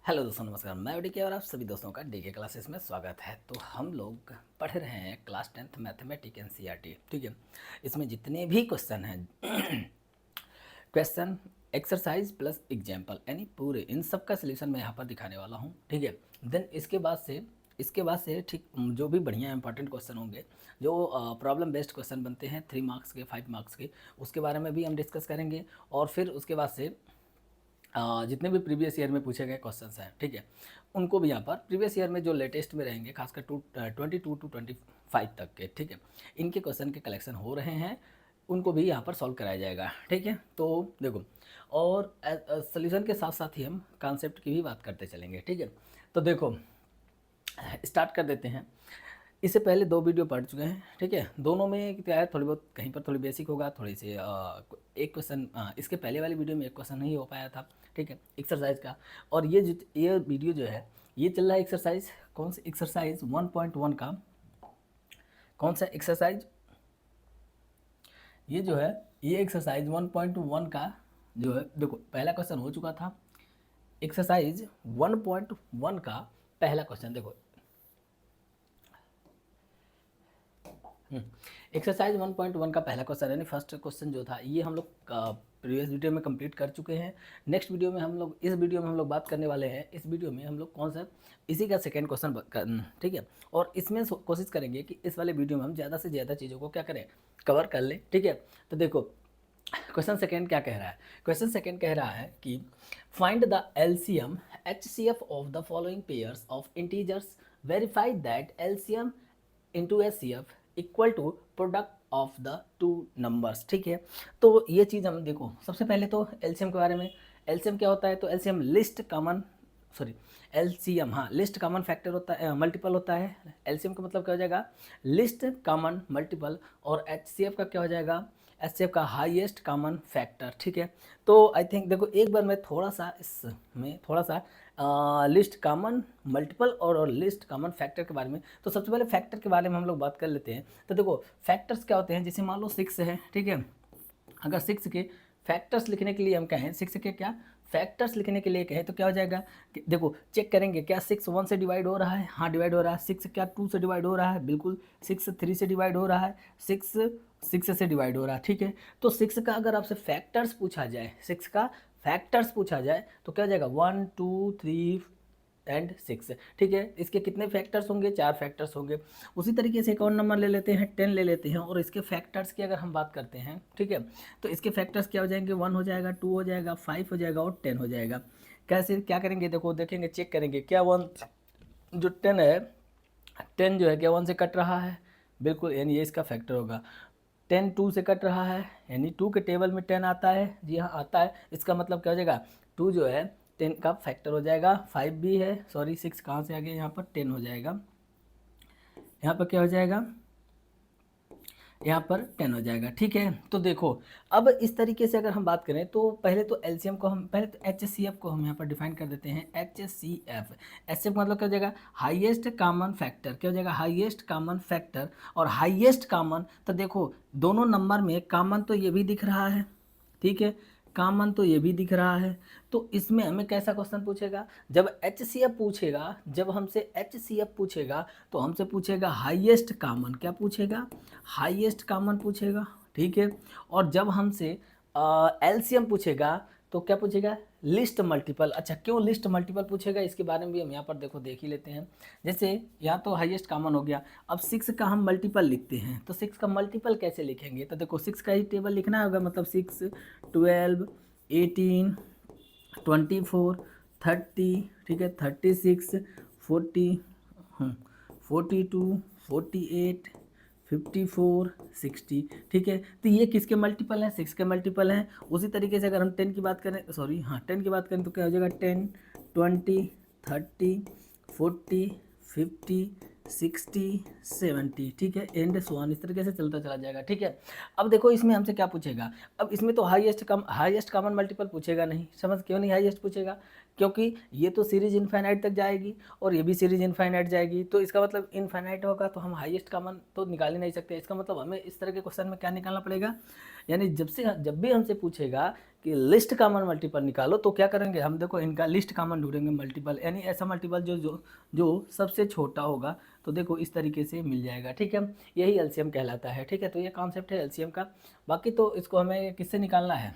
Hello दोस्तों, नमस्कार। मैं डीके और आप सभी दोस्तों का डीके क्लासेस में स्वागत है। तो हम लोग पढ़ रहे हैं क्लास 10th मैथमेटिक एनसीईआरटी। ठीक है, इसमें जितने भी क्वेश्चन हैं क्वेश्चन एक्सरसाइज प्लस एग्जाम्पल यानी पूरे इन सब का सलूशन मैं यहाँ पर दिखाने वाला हूँ। ठीक है, देन इसके बाद से ठीक जो भी बढ़िया इंपॉर्टेंट क्वेश्चन होंगे, जो प्रॉब्लम बेस्ड क्वेश्चन बनते हैं 3 मार्क्स के 5 मार्क्स के, उसके बारे में भी हम डिस्कस करेंगे। और फिर उसके बाद से जितने भी प्रीवियस ईयर में पूछे गए क्वेश्चंस हैं, ठीक है, उनको भी यहाँ पर प्रीवियस ईयर में जो लेटेस्ट में रहेंगे, खासकर 22 टू 25 तक के, ठीक है, इनके क्वेश्चन के कलेक्शन हो रहे हैं, उनको भी यहाँ पर सॉल्व कराया जाएगा। ठीक है, तो देखो, और सोल्यूशन के साथ साथ ही हम कॉन्सेप्ट की भी बात करते चलेंगे। ठीक है, तो देखो स्टार्ट कर देते हैं। इससे पहले 2 वीडियो पढ़ चुके हैं। ठीक है, दोनों में क्या है, थोड़ी बहुत कहीं पर थोड़ी बेसिक होगा, थोड़ी सी एक क्वेश्चन इसके पहले वाली वीडियो में एक क्वेश्चन नहीं हो पाया था। ठीक है, एक्सरसाइज का। और ये वीडियो जो है, ये चल रहा है एक्सरसाइज, कौन सी एक्सरसाइज 1.1 का। कौन सा एक्सरसाइज, ये जो है, ये एक्सरसाइज 1.1 का जो है, देखो पहला क्वेश्चन हो चुका था। एक्सरसाइज 1.1 का पहला क्वेश्चन देखो, एक्सरसाइज 1.1 का पहला क्वेश्चन यानी फर्स्ट क्वेश्चन जो था, ये हम लोग प्रीवियस वीडियो में कंप्लीट कर चुके हैं। नेक्स्ट वीडियो में हम लोग, इस वीडियो में हम लोग बात करने वाले हैं, इस वीडियो में हम लोग कौन सा, इसी का सेकेंड क्वेश्चन। ठीक है, और इसमें कोशिश करेंगे कि इस वाले वीडियो में हम ज़्यादा से ज़्यादा चीज़ों को क्या करें, कवर कर लें। ठीक है, तो देखो क्वेश्चन सेकेंड क्या कह रहा है। क्वेश्चन सेकेंड कह रहा है कि find the LCM HCF of the following pairs of integers, verify that LCM into HCF equal to product of the two numbers. ठीक है, तो ये चीज़ हम देखो, सबसे पहले तो एलसीएम के बारे में। एलसीएम क्या होता है, तो LCM list common, sorry, LCM, हाँ, लिस्ट कॉमन फैक्टर होता है, मल्टीपल होता है। एलसीएम का मतलब क्या हो जाएगा, लिस्ट कॉमन मल्टीपल। और एचसीएफ का क्या हो जाएगा, एचसीएफ का हाईएस्ट कॉमन फैक्टर। ठीक है, तो आई थिंक देखो, एक बार मैं थोड़ा सा इसमें थोड़ा सा लिस्ट कॉमन मल्टीपल और लिस्ट कॉमन फैक्टर के बारे में, तो सबसे पहले फैक्टर के बारे में हम लोग बात कर लेते हैं। तो देखो फैक्टर्स क्या होते हैं, जैसे मान लो 6 है। ठीक है, अगर 6 के फैक्टर्स लिखने के लिए हम कहें, 6 के क्या फैक्टर्स लिखने के लिए कहें, तो क्या हो जाएगा कि देखो चेक करेंगे, क्या 6 1 से डिवाइड हो रहा है, हाँ डिवाइड हो रहा है। 6 क्या 2 से डिवाइड हो रहा है, बिल्कुल। 6 3 से डिवाइड हो रहा है, 6 6 से डिवाइड हो रहा है। ठीक है, तो 6 का अगर आपसे फैक्टर्स पूछा जाए, 6 का फैक्टर्स पूछा जाए, तो क्या हो जाएगा 1 2 3 एंड 6। ठीक है, इसके कितने फैक्टर्स होंगे, 4 फैक्टर्स होंगे। उसी तरीके से एक और नंबर ले लेते हैं, 10 ले लेते हैं, और इसके फैक्टर्स की अगर हम बात करते हैं, ठीक है, तो इसके फैक्टर्स क्या हो जाएंगे, 1 हो जाएगा, 2 हो जाएगा, 5 हो जाएगा और 10 हो जाएगा। कैसे क्या करेंगे, देखो देखेंगे, चेक करेंगे, क्या 1 जो 10 है, 10 जो है क्या 1 से कट रहा है, बिल्कुल, यानी ये इसका फैक्टर होगा। 10 2 से कट रहा है, यानी 2 के टेबल में 10 आता है, जी हाँ आता है। इसका मतलब क्या हो जाएगा, 2 जो है 10 का फैक्टर हो जाएगा। 5 भी है, सॉरी 6 कहाँ से आ गया, यहाँ पर 10 हो जाएगा। यहाँ पर क्या हो जाएगा, यहाँ पर 10 हो जाएगा। ठीक है, तो देखो अब इस तरीके से अगर हम बात करें, तो पहले तो एलसीएम को हम, पहले तो एचसीएफ को हम यहाँ पर डिफाइन कर देते हैं। एचसीएफ, एचसीएफ मतलब क्या हो जाएगा, हाईएस्ट कॉमन फैक्टर। क्या हो जाएगा, हाईएस्ट कॉमन फैक्टर। और हाईएस्ट कॉमन, तो देखो दोनों नंबर में कॉमन तो ये भी दिख रहा है, ठीक है, कॉमन तो ये भी दिख रहा है। तो इसमें हमें कैसा क्वेश्चन पूछेगा, जब एचसीएफ पूछेगा, जब हमसे एचसीएफ पूछेगा, तो हमसे पूछेगा हाईएस्ट कॉमन। क्या पूछेगा, हाईएस्ट कॉमन पूछेगा। ठीक है, और जब हमसे एलसीएम पूछेगा, तो क्या पूछेगा, लिस्ट मल्टीपल। अच्छा, क्यों लिस्ट मल्टीपल पूछेगा, इसके बारे में भी हम यहाँ पर देखो देख ही लेते हैं। जैसे यहाँ तो हाईएस्ट कॉमन हो गया, अब 6 का हम मल्टीपल लिखते हैं, तो 6 का मल्टीपल कैसे लिखेंगे, तो देखो 6 का ही टेबल लिखना होगा, मतलब 6 12 18 24 30, ठीक है, 36 40 42 48 54 60। ठीक है, तो ये किसके मल्टीपल हैं, 6 के मल्टीपल हैं। उसी तरीके से अगर हम 10 की बात करें, सॉरी हाँ 10 की बात करें, तो क्या हो जाएगा, 10 20 30 40 50 60 70। ठीक है, एंड सो ऑन, इस तरीके से चलता चला जाएगा। ठीक है, अब देखो इसमें हमसे क्या पूछेगा, अब इसमें तो हाईएस्ट कॉमन मल्टीपल पूछेगा नहीं। समझ क्यों नहीं हाईएस्ट पूछेगा, क्योंकि ये तो सीरीज इनफाइनाइट तक जाएगी और ये भी सीरीज इनफाइनाइट जाएगी, तो इसका मतलब इनफाइनाइट होगा तो हम हाईएस्ट कॉमन तो निकाल ही नहीं सकते। इसका मतलब हमें इस तरह के क्वेश्चन में क्या निकालना पड़ेगा, यानी जब भी हमसे पूछेगा कि लिस्ट कॉमन मल्टीपल निकालो तो क्या करेंगे हम, देखो इनका लिस्ट कॉमन ढूंढेंगे मल्टीपल, यानी ऐसा मल्टीपल जो सबसे छोटा होगा, तो देखो इस तरीके से मिल जाएगा। ठीक है, यही एलसीएम कहलाता है। ठीक है, तो ये कॉन्सेप्ट है एलसीएम का। बाकी तो इसको हमें किससे निकालना है,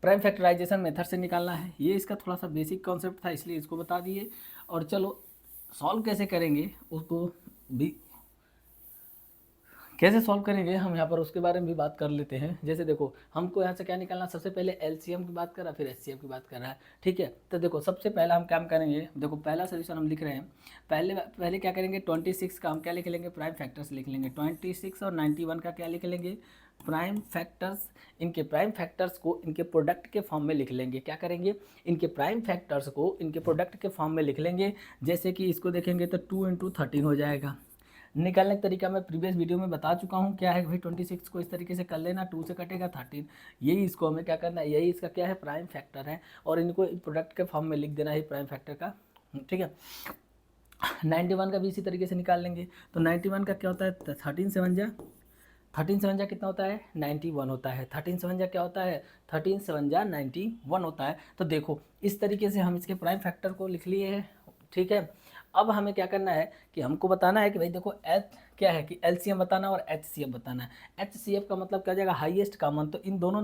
प्राइम फैक्टराइजेशन मेथड से निकालना है। ये इसका थोड़ा सा बेसिक कॉन्सेप्ट था इसलिए इसको बता दिए। और चलो सॉल्व कैसे करेंगे उसको भी, कैसे सॉल्व करेंगे हम यहाँ पर उसके बारे में भी बात कर लेते हैं। जैसे देखो हमको यहाँ से क्या निकालना, सबसे पहले एलसीएम की बात कर रहा है फिर एचसीएफ की बात कर रहा है। ठीक है, तो देखो सबसे पहला हम काम करेंगे, देखो पहला सोल्यूशन हम लिख रहे हैं। पहले क्या करेंगे, 26 का हम क्या लिख लेंगे, प्राइम फैक्टर्स लिख लेंगे। 26 और 91 का क्या लिख लेंगे, प्राइम फैक्टर्स। इनके प्राइम फैक्टर्स को इनके प्रोडक्ट के फॉर्म में लिख लेंगे। क्या करेंगे, इनके प्राइम फैक्टर्स को इनके प्रोडक्ट के फॉर्म में लिख लेंगे। जैसे कि इसको देखेंगे तो 2 × 13 हो जाएगा। निकालने का तरीका मैं प्रीवियस वीडियो में बता चुका हूँ, क्या है भाई 26 को इस तरीके से कर लेना, 2 से कटेगा 13, यही इसको हमें क्या करना है, यही इसका क्या है, प्राइम फैक्टर है, और इनको प्रोडक्ट के फॉर्म में लिख देना है प्राइम फैक्टर का। ठीक है, 91 का भी इसी तरीके से निकाल लेंगे। तो 91 का क्या होता है, 13 7 जा कितना होता है, 91 होता है। 13 7 जा क्या होता है, 13 7 जा 91 होता है। तो देखो इस तरीके से हम इसके प्राइम फैक्टर को लिख लिए हैं। ठीक है, अब हमें क्या करना है कि हमको बताना है कि भाई देखो एच क्या है कि एलसीएम बताना और एचसीएफ बताना है। एचसीएफ का मतलब क्या हो जाएगा, हाईएस्ट कॉमन। तो इन दोनों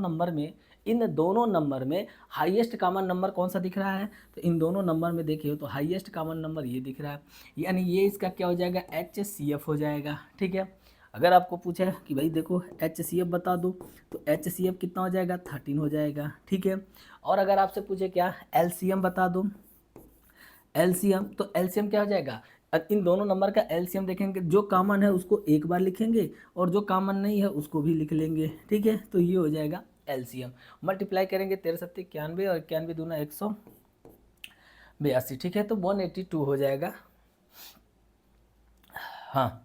नंबर में हाईएस्ट कॉमन नंबर कौन सा दिख रहा है, तो इन दोनों नंबर में देखिए तो हाईएस्ट कॉमन नंबर ये दिख रहा है, यानी ये इसका क्या हो जाएगा, एचसीएफ हो जाएगा। ठीक है, अगर आपको पूछे कि भाई देखो एचसीएफ बता दो तो एचसीएफ कितना हो जाएगा, 13 हो जाएगा। ठीक है, और अगर आपसे पूछे क्या एलसीएम बता दो, एलसीएम, तो एलसीएम क्या हो जाएगा, इन दोनों नंबर का एलसीएम देखेंगे, जो कॉमन है उसको एक बार लिखेंगे और जो कॉमन नहीं है उसको भी लिख लेंगे। ठीक है, तो ये हो जाएगा एलसीएम। मल्टीप्लाई करेंगे 13 7 91 और 91 दूना 182। ठीक है, तो 182 हो जाएगा। हाँ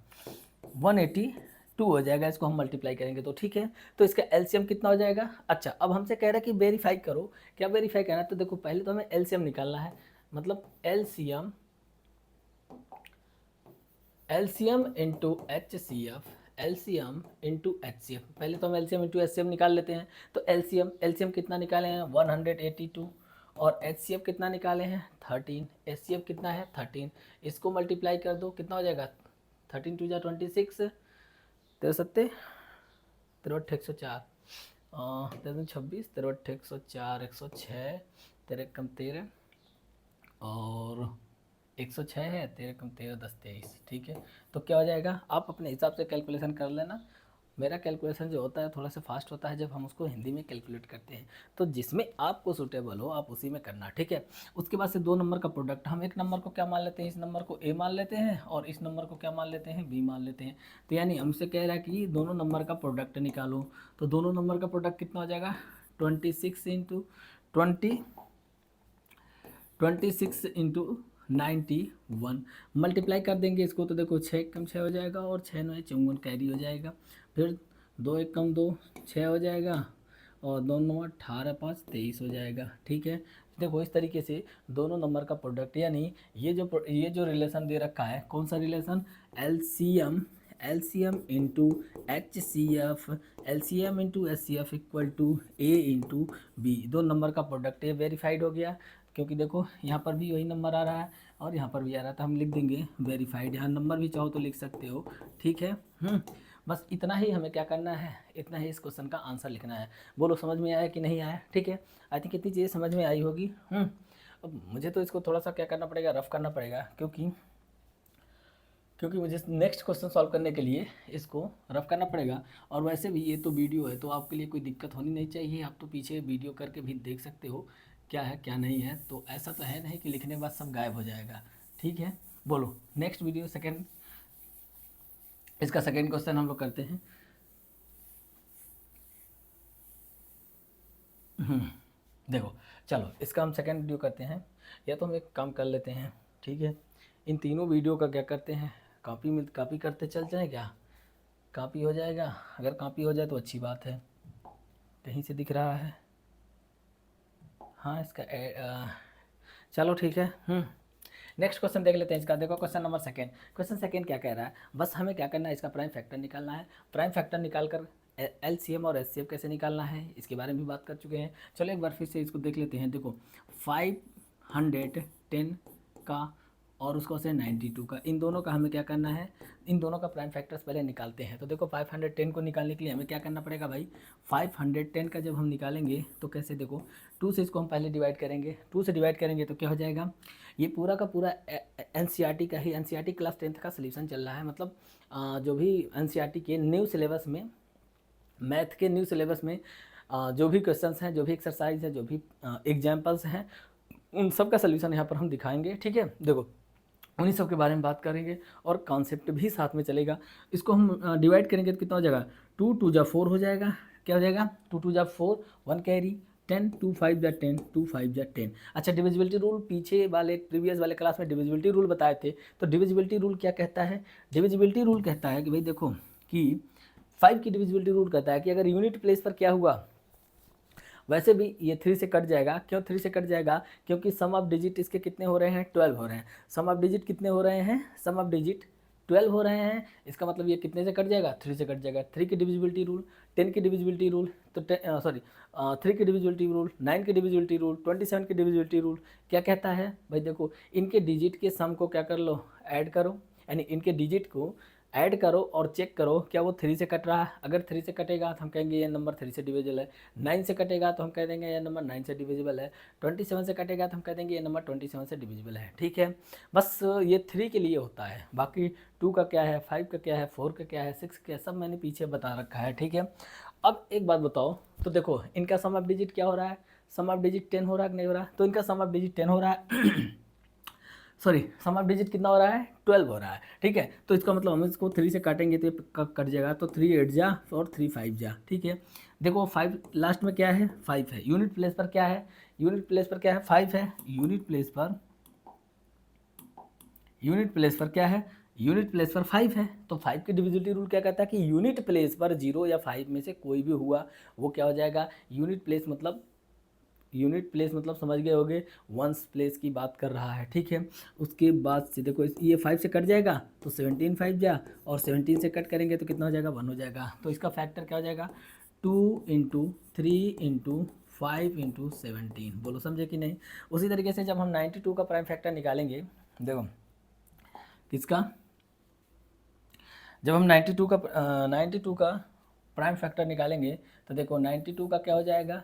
182 हो जाएगा, इसको हम मल्टीप्लाई करेंगे तो। ठीक है, तो इसका एलसीएम कितना हो जाएगा। अच्छा, अब हमसे कह रहा है कि वेरीफाई करो, क्या वेरीफाई करना है, तो देखो पहले तो हमें एलसीएम निकालना है, मतलब LCM into HCF, LCM into HCF. पहले तो हम एलसीएम इंटू एचसीएफ निकाल लेते हैं। तो एलसीएम कितना निकाले हैं, 182, और एचसीएफ कितना निकाले हैं, 13। एचसीएफ कितना है, 13। इसको मल्टीप्लाई कर दो, कितना हो जाएगा, 13 2 जा 26, 13 7 13 104, 13 26, 13 104, 106, 13 कम 13 और 106 है, 13 कम 13 10 23। ठीक है, तो क्या हो जाएगा, आप अपने हिसाब से कैलकुलेशन कर लेना। मेरा कैलकुलेशन जो होता है थोड़ा सा फास्ट होता है जब हम उसको हिंदी में कैलकुलेट करते हैं, तो जिसमें आपको सूटेबल हो आप उसी में करना। ठीक है, उसके बाद से दो नंबर का प्रोडक्ट, हम एक नंबर को क्या मान लेते हैं, इस नंबर को ए मान लेते हैं और इस नंबर को क्या मान लेते हैं, बी मान लेते हैं। तो यानी हमसे कह रहा है कि दोनों नंबर का प्रोडक्ट निकालो, तो दोनों नंबर का प्रोडक्ट कितना हो जाएगा, 26 इंटू 91 मल्टीप्लाई कर देंगे इसको, तो देखो 6 कम 6 हो जाएगा और 6 9 54 कैरी हो जाएगा। फिर 2 1 कम 2 6 हो जाएगा और 2 9 18 5 23 हो जाएगा। ठीक है, देखो इस तरीके से दोनों नंबर का प्रोडक्ट, यानी ये जो रिलेशन दे रखा है, कौन सा relation, LCM into HCF, LCM into HCF equal to A into B, दो नंबर का प्रोडक्ट, ये वेरीफाइड हो गया। क्योंकि देखो यहाँ पर भी वही नंबर आ रहा है और यहाँ पर भी आ रहा था, हम लिख देंगे वेरीफाइड, यहाँ नंबर भी चाहो तो लिख सकते हो। ठीक है, बस इतना ही हमें क्या करना है, इतना ही इस क्वेश्चन का आंसर लिखना है। बोलो समझ में आया कि नहीं आया। ठीक है, आई थिंक इतनी चीज़ें समझ में आई होगी। अब मुझे तो इसको थोड़ा सा क्या करना पड़ेगा, रफ करना पड़ेगा, क्योंकि मुझे नेक्स्ट क्वेश्चन सॉल्व करने के लिए इसको रफ करना पड़ेगा। और वैसे भी ये तो वीडियो है तो आपके लिए कोई दिक्कत होनी नहीं चाहिए, आप तो पीछे वीडियो करके भी देख सकते हो क्या है क्या नहीं है। तो ऐसा तो है नहीं कि लिखने के बाद सब गायब हो जाएगा। ठीक है, बोलो नेक्स्ट वीडियो इसका सेकेंड क्वेश्चन हम लोग करते हैं। देखो चलो इसका हम सेकेंड वीडियो करते हैं, या तो हम एक काम कर लेते हैं। ठीक है, इन तीनों वीडियो का क्या करते हैं, कॉपी करते चल जाए, क्या कॉपी हो जाएगा, अगर कॉपी हो जाए तो अच्छी बात है। कहीं से दिख रहा है, हाँ इसका चलो ठीक है। नेक्स्ट क्वेश्चन देख लेते हैं इसका। देखो question number second. Question second क्या कह रहा है, बस हमें क्या करना है, इसका प्राइम फैक्टर निकालना है। प्राइम फैक्टर निकाल कर एलसीएम और एचसीएफ कैसे निकालना है इसके बारे में भी बात कर चुके हैं। चलो एक बार फिर से इसको देख लेते हैं। देखो 510 का और उसको से 92 का, इन दोनों का हमें क्या करना है, इन दोनों का प्राइम फैक्टर्स पहले निकालते हैं। तो देखो 510 को निकालने के लिए हमें क्या करना पड़ेगा भाई, 510 का जब हम निकालेंगे तो कैसे, देखो 2 से इसको हम पहले डिवाइड करेंगे। 2 से डिवाइड करेंगे तो क्या हो जाएगा, ये पूरा का पूरा एनसीईआरटी का ही, एनसीईआरटी क्लास 10th का सोल्यूशन चल रहा है। मतलब जो भी एनसीईआरटी के न्यू सिलेबस में, मैथ के न्यू सिलेबस में जो भी क्वेश्चंस हैं, जो भी एक्सरसाइज है, जो भी एग्जाम्पल्स हैं, उन सब का सोल्यूशन यहाँ पर हम दिखाएंगे। ठीक है, देखो उन्हीं सब के बारे में बात करेंगे और कॉन्सेप्ट भी साथ में चलेगा। इसको हम डिवाइड करेंगे तो कितना हो जाएगा, 2 2 जा 4 हो जाएगा। क्या हो जाएगा, 2 2 जा 4, 1 कैरी 10, 2 5 जा 10, 2 5 जा 10। अच्छा, डिविजिबिलिटी रूल पीछे वाले प्रीवियस वाले क्लास में डिविजिबिलिटी रूल बताए थे। तो डिविजिबिलिटी रूल क्या कहता है, डिविजिबिलिटी रूल कहता है कि भाई देखो कि 5 की डिविजिबिलिटी रूल कहता है कि अगर यूनिट प्लेस पर क्या हुआ, वैसे भी ये 3 से कट जाएगा। क्यों 3 से कट जाएगा, क्योंकि सम ऑफ डिजिट इसके कितने हो रहे हैं, 12 हो रहे हैं। सम ऑफ डिजिट कितने हो रहे हैं, सम ऑफ डिजिट 12 हो रहे हैं। इसका मतलब ये कितने से कट जाएगा, 3 से कट जाएगा। 3 की डिविजिबिलिटी रूल, 10 की डिविजिबिलिटी रूल, तो 3 की डिविजिबिलिटी रूल, 9 की डिविजिबिलिटी रूल, 27 की डिविजिबिलिटी रूल क्या कहता है भाई, देखो इनके डिजिट के सम को क्या कर लो, ऐड करो, यानी इनके डिजिट को ऐड करो और चेक करो क्या वो 3 से कट रहा है। अगर 3 से कटेगा तो हम कहेंगे ये नंबर 3 से डिविजिबल है। 9 से कटेगा तो हम कह देंगे ये नंबर 9 से डिविजिबल है। 27 से कटेगा तो हम कह देंगे ये नंबर 27 से डिविजिबल है। ठीक है, बस ये 3 के लिए होता है, बाकी 2 का क्या है, 5 का क्या है, 4 का क्या है, 6 का क्या है, सब मैंने पीछे बता रखा है। ठीक है, अब एक बात बताओ, तो देखो इनका सम ऑफ डिजिट क्या हो रहा है, सम ऑफ डिजिट 10 हो रहा है कि नहीं हो रहा है, तो इनका सम ऑफ डिजिट 10 हो रहा है सॉरी, सम ऑफ डिजिट कितना हो रहा है, 12 हो रहा है। ठीक है, तो इसका मतलब हम इसको 3 से काटेंगे तो ये कट जाएगा, तो 3 8 जा और 3 5 जा। ठीक है, देखो 5 लास्ट में क्या है, 5 है। यूनिट प्लेस पर क्या है, यूनिट प्लेस पर क्या है, 5 है। यूनिट प्लेस पर, यूनिट प्लेस पर क्या है, यूनिट प्लेस पर 5 है। तो 5 की डिविजिबिलिटी रूल क्या कहता है कि यूनिट प्लेस पर 0 या 5 में से कोई भी हुआ वो क्या हो जाएगा, यूनिट प्लेस मतलब, यूनिट प्लेस मतलब समझ गए होगे, वंस प्लेस की बात कर रहा है। ठीक है, उसके बाद से देखो ये 5 से कट जाएगा तो 17 5 जा, और 17 से कट करेंगे तो कितना हो जाएगा, 1 हो जाएगा। तो इसका फैक्टर क्या हो जाएगा, 2 इंटू 3 इंटू 5 इंटू 17। बोलो समझे कि नहीं। उसी तरीके से जब हम 92 का प्राइम फैक्टर निकालेंगे, देखो किसका, जब हम 92 का प्राइम फैक्टर निकालेंगे तो देखो 92 का क्या हो जाएगा,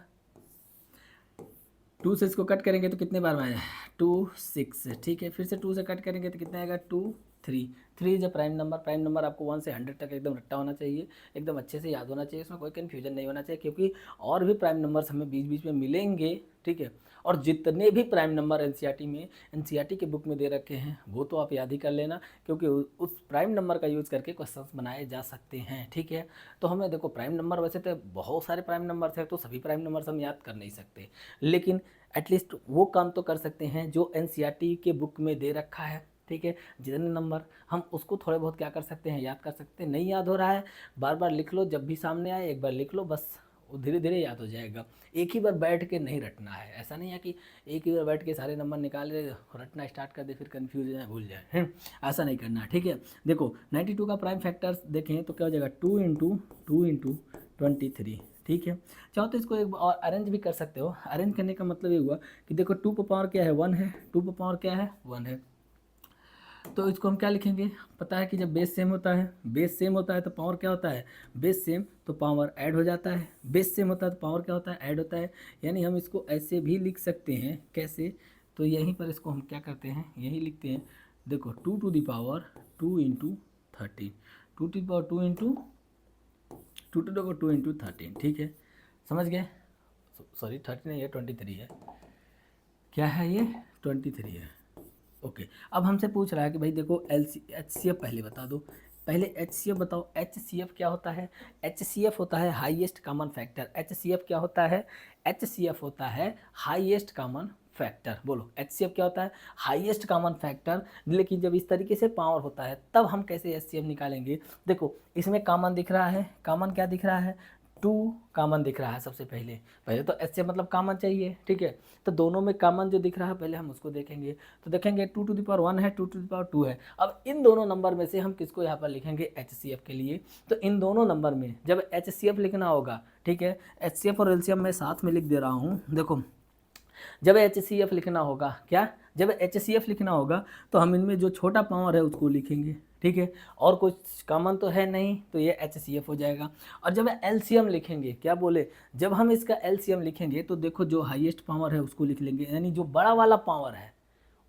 2 से इसको कट करेंगे तो कितने बार में आएगा, 2 6। ठीक है, फिर से 2 से कट करेंगे तो कितना आएगा, 2 3। 3 is a prime number. Prime number आपको 1 से 100 तक एकदम रट्टा होना चाहिए, एकदम अच्छे से याद होना चाहिए, इसमें कोई कन्फ्यूजन नहीं होना चाहिए, क्योंकि और भी प्राइम नंबर्स हमें बीच बीच में मिलेंगे। ठीक है, और जितने भी प्राइम नंबर एनसीईआरटी के बुक में दे रखे हैं वो तो आप याद ही कर लेना, क्योंकि उस प्राइम नंबर का यूज़ करके क्वेश्चंस बनाए जा सकते हैं। ठीक है, तो हमें देखो प्राइम नंबर, वैसे तो बहुत सारे प्राइम नंबर्स हैं तो सभी प्राइम नंबर्स हम याद कर नहीं सकते, लेकिन एटलीस्ट वो काम तो कर सकते हैं जो एनसीईआरटी के बुक में दे रखा है। ठीक है, जितने नंबर हम उसको थोड़े बहुत क्या कर सकते हैं, याद कर सकते हैं। नहीं याद हो रहा है, बार बार लिख लो, जब भी सामने आए एक बार लिख लो, बस वो धीरे धीरे याद हो जाएगा। एक ही बार बैठ के नहीं रटना है, ऐसा नहीं है कि एक ही बार बैठ के सारे नंबर निकाल ले, रटना स्टार्ट कर दे, फिर कन्फ्यूज हो जाए, भूल जाए, है ऐसा नहीं करना है। ठीक है, देखो 92 का प्राइम फैक्टर्स देखें तो क्या हो जाएगा, 2 इंटू 2 इंटू 23। ठीक है, चाहो तो इसको एक और अरेंज भी कर सकते हो। अरेंज करने का मतलब ये हुआ कि देखो 2 पर पावर क्या है, 1 है, 2 पर पावर क्या है, 1 है। तो इसको हम क्या लिखेंगे, पता है कि जब बेस सेम होता है, बेस सेम होता है तो पावर क्या होता है, बेस सेम तो पावर ऐड हो जाता है, बेस सेम होता है तो पावर क्या होता है, ऐड होता है। यानी हम इसको ऐसे भी लिख सकते हैं, कैसे, तो यहीं पर इसको हम क्या करते हैं, यही लिखते हैं। देखो 2 to the power 2 into 13, 2 to the power 2 into 2 to the power 2 into 13। ठीक है, समझ गए, सॉरी 13 नहीं है, 23 है। क्या है ये, 23 है। ओके, अब हमसे पूछ रहा है कि भाई देखो HCF पहले बता दो, पहले HCF बताओ। HCF क्या होता है, HCF होता है हाईएस्ट कॉमन फैक्टर। HCF क्या होता है, HCF होता है हाईएस्ट कॉमन फैक्टर। बोलो HCF क्या होता है, हाईएस्ट कॉमन फैक्टर। लेकिन जब इस तरीके से पावर होता है तब हम कैसे HCF निकालेंगे। देखो इसमें कॉमन दिख रहा है, कॉमन क्या दिख रहा है, 2 कॉमन दिख रहा है सबसे पहले। पहले तो एच से मतलब कॉमन चाहिए, ठीक है। तो दोनों में कॉमन जो दिख रहा है पहले हम उसको देखेंगे। तो देखेंगे 2 टू द पावर 1 है, 2 टू द पावर 2 है। अब इन दोनों नंबर में से हम किसको यहाँ पर लिखेंगे, HCF के लिए। तो इन दोनों नंबर में जब HCF लिखना होगा, ठीक है, HCF और LCM मैं साथ में लिख दे रहा हूँ। देखो जब HCF लिखना होगा, क्या, जब HCF लिखना होगा तो हम इनमें जो छोटा पावर है उसको लिखेंगे, ठीक है, और कुछ कॉमन तो है नहीं, तो ये HCF हो जाएगा। और जब LCM लिखेंगे, क्या बोले, जब हम इसका LCM लिखेंगे तो देखो जो हाईएस्ट पावर है उसको लिख लेंगे, यानी जो बड़ा वाला पावर है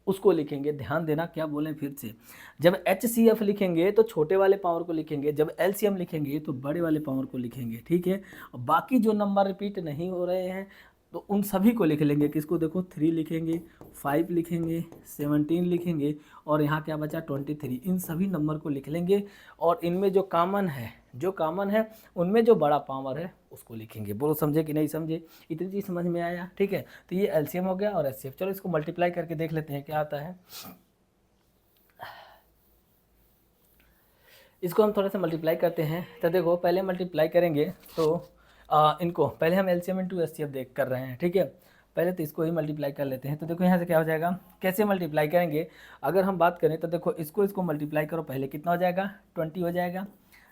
उसको लिखेंगे। ध्यान देना, क्या बोलें फिर से, जब HCF लिखेंगे तो छोटे वाले पावर को लिखेंगे, जब LCM लिखेंगे तो बड़े वाले पावर को लिखेंगे, ठीक है। और बाकी जो नंबर रिपीट नहीं हो रहे हैं तो उन सभी को लिख लेंगे। किसको, देखो 3 लिखेंगे, 5 लिखेंगे, 17 लिखेंगे, और यहाँ क्या बचा 23। इन सभी नंबर को लिख लेंगे और इनमें जो कॉमन है, उनमें जो बड़ा पावर है उसको लिखेंगे। बोलो समझे कि नहीं समझे, इतनी चीज़ समझ में आया, ठीक है। तो ये LCM हो गया और HCF। चलो इसको मल्टीप्लाई करके देख लेते हैं क्या आता है। इसको हम थोड़ा सा मल्टीप्लाई करते हैं। तो देखो पहले मल्टीप्लाई करेंगे तो इनको पहले हम LCM इंटू HCF देख कर रहे हैं, ठीक है। पहले तो इसको ही मल्टीप्लाई कर लेते हैं। तो देखो यहाँ से क्या हो जाएगा, कैसे मल्टीप्लाई करेंगे, अगर हम बात करें तो देखो इसको मल्टीप्लाई करो, पहले कितना हो जाएगा 20 हो जाएगा।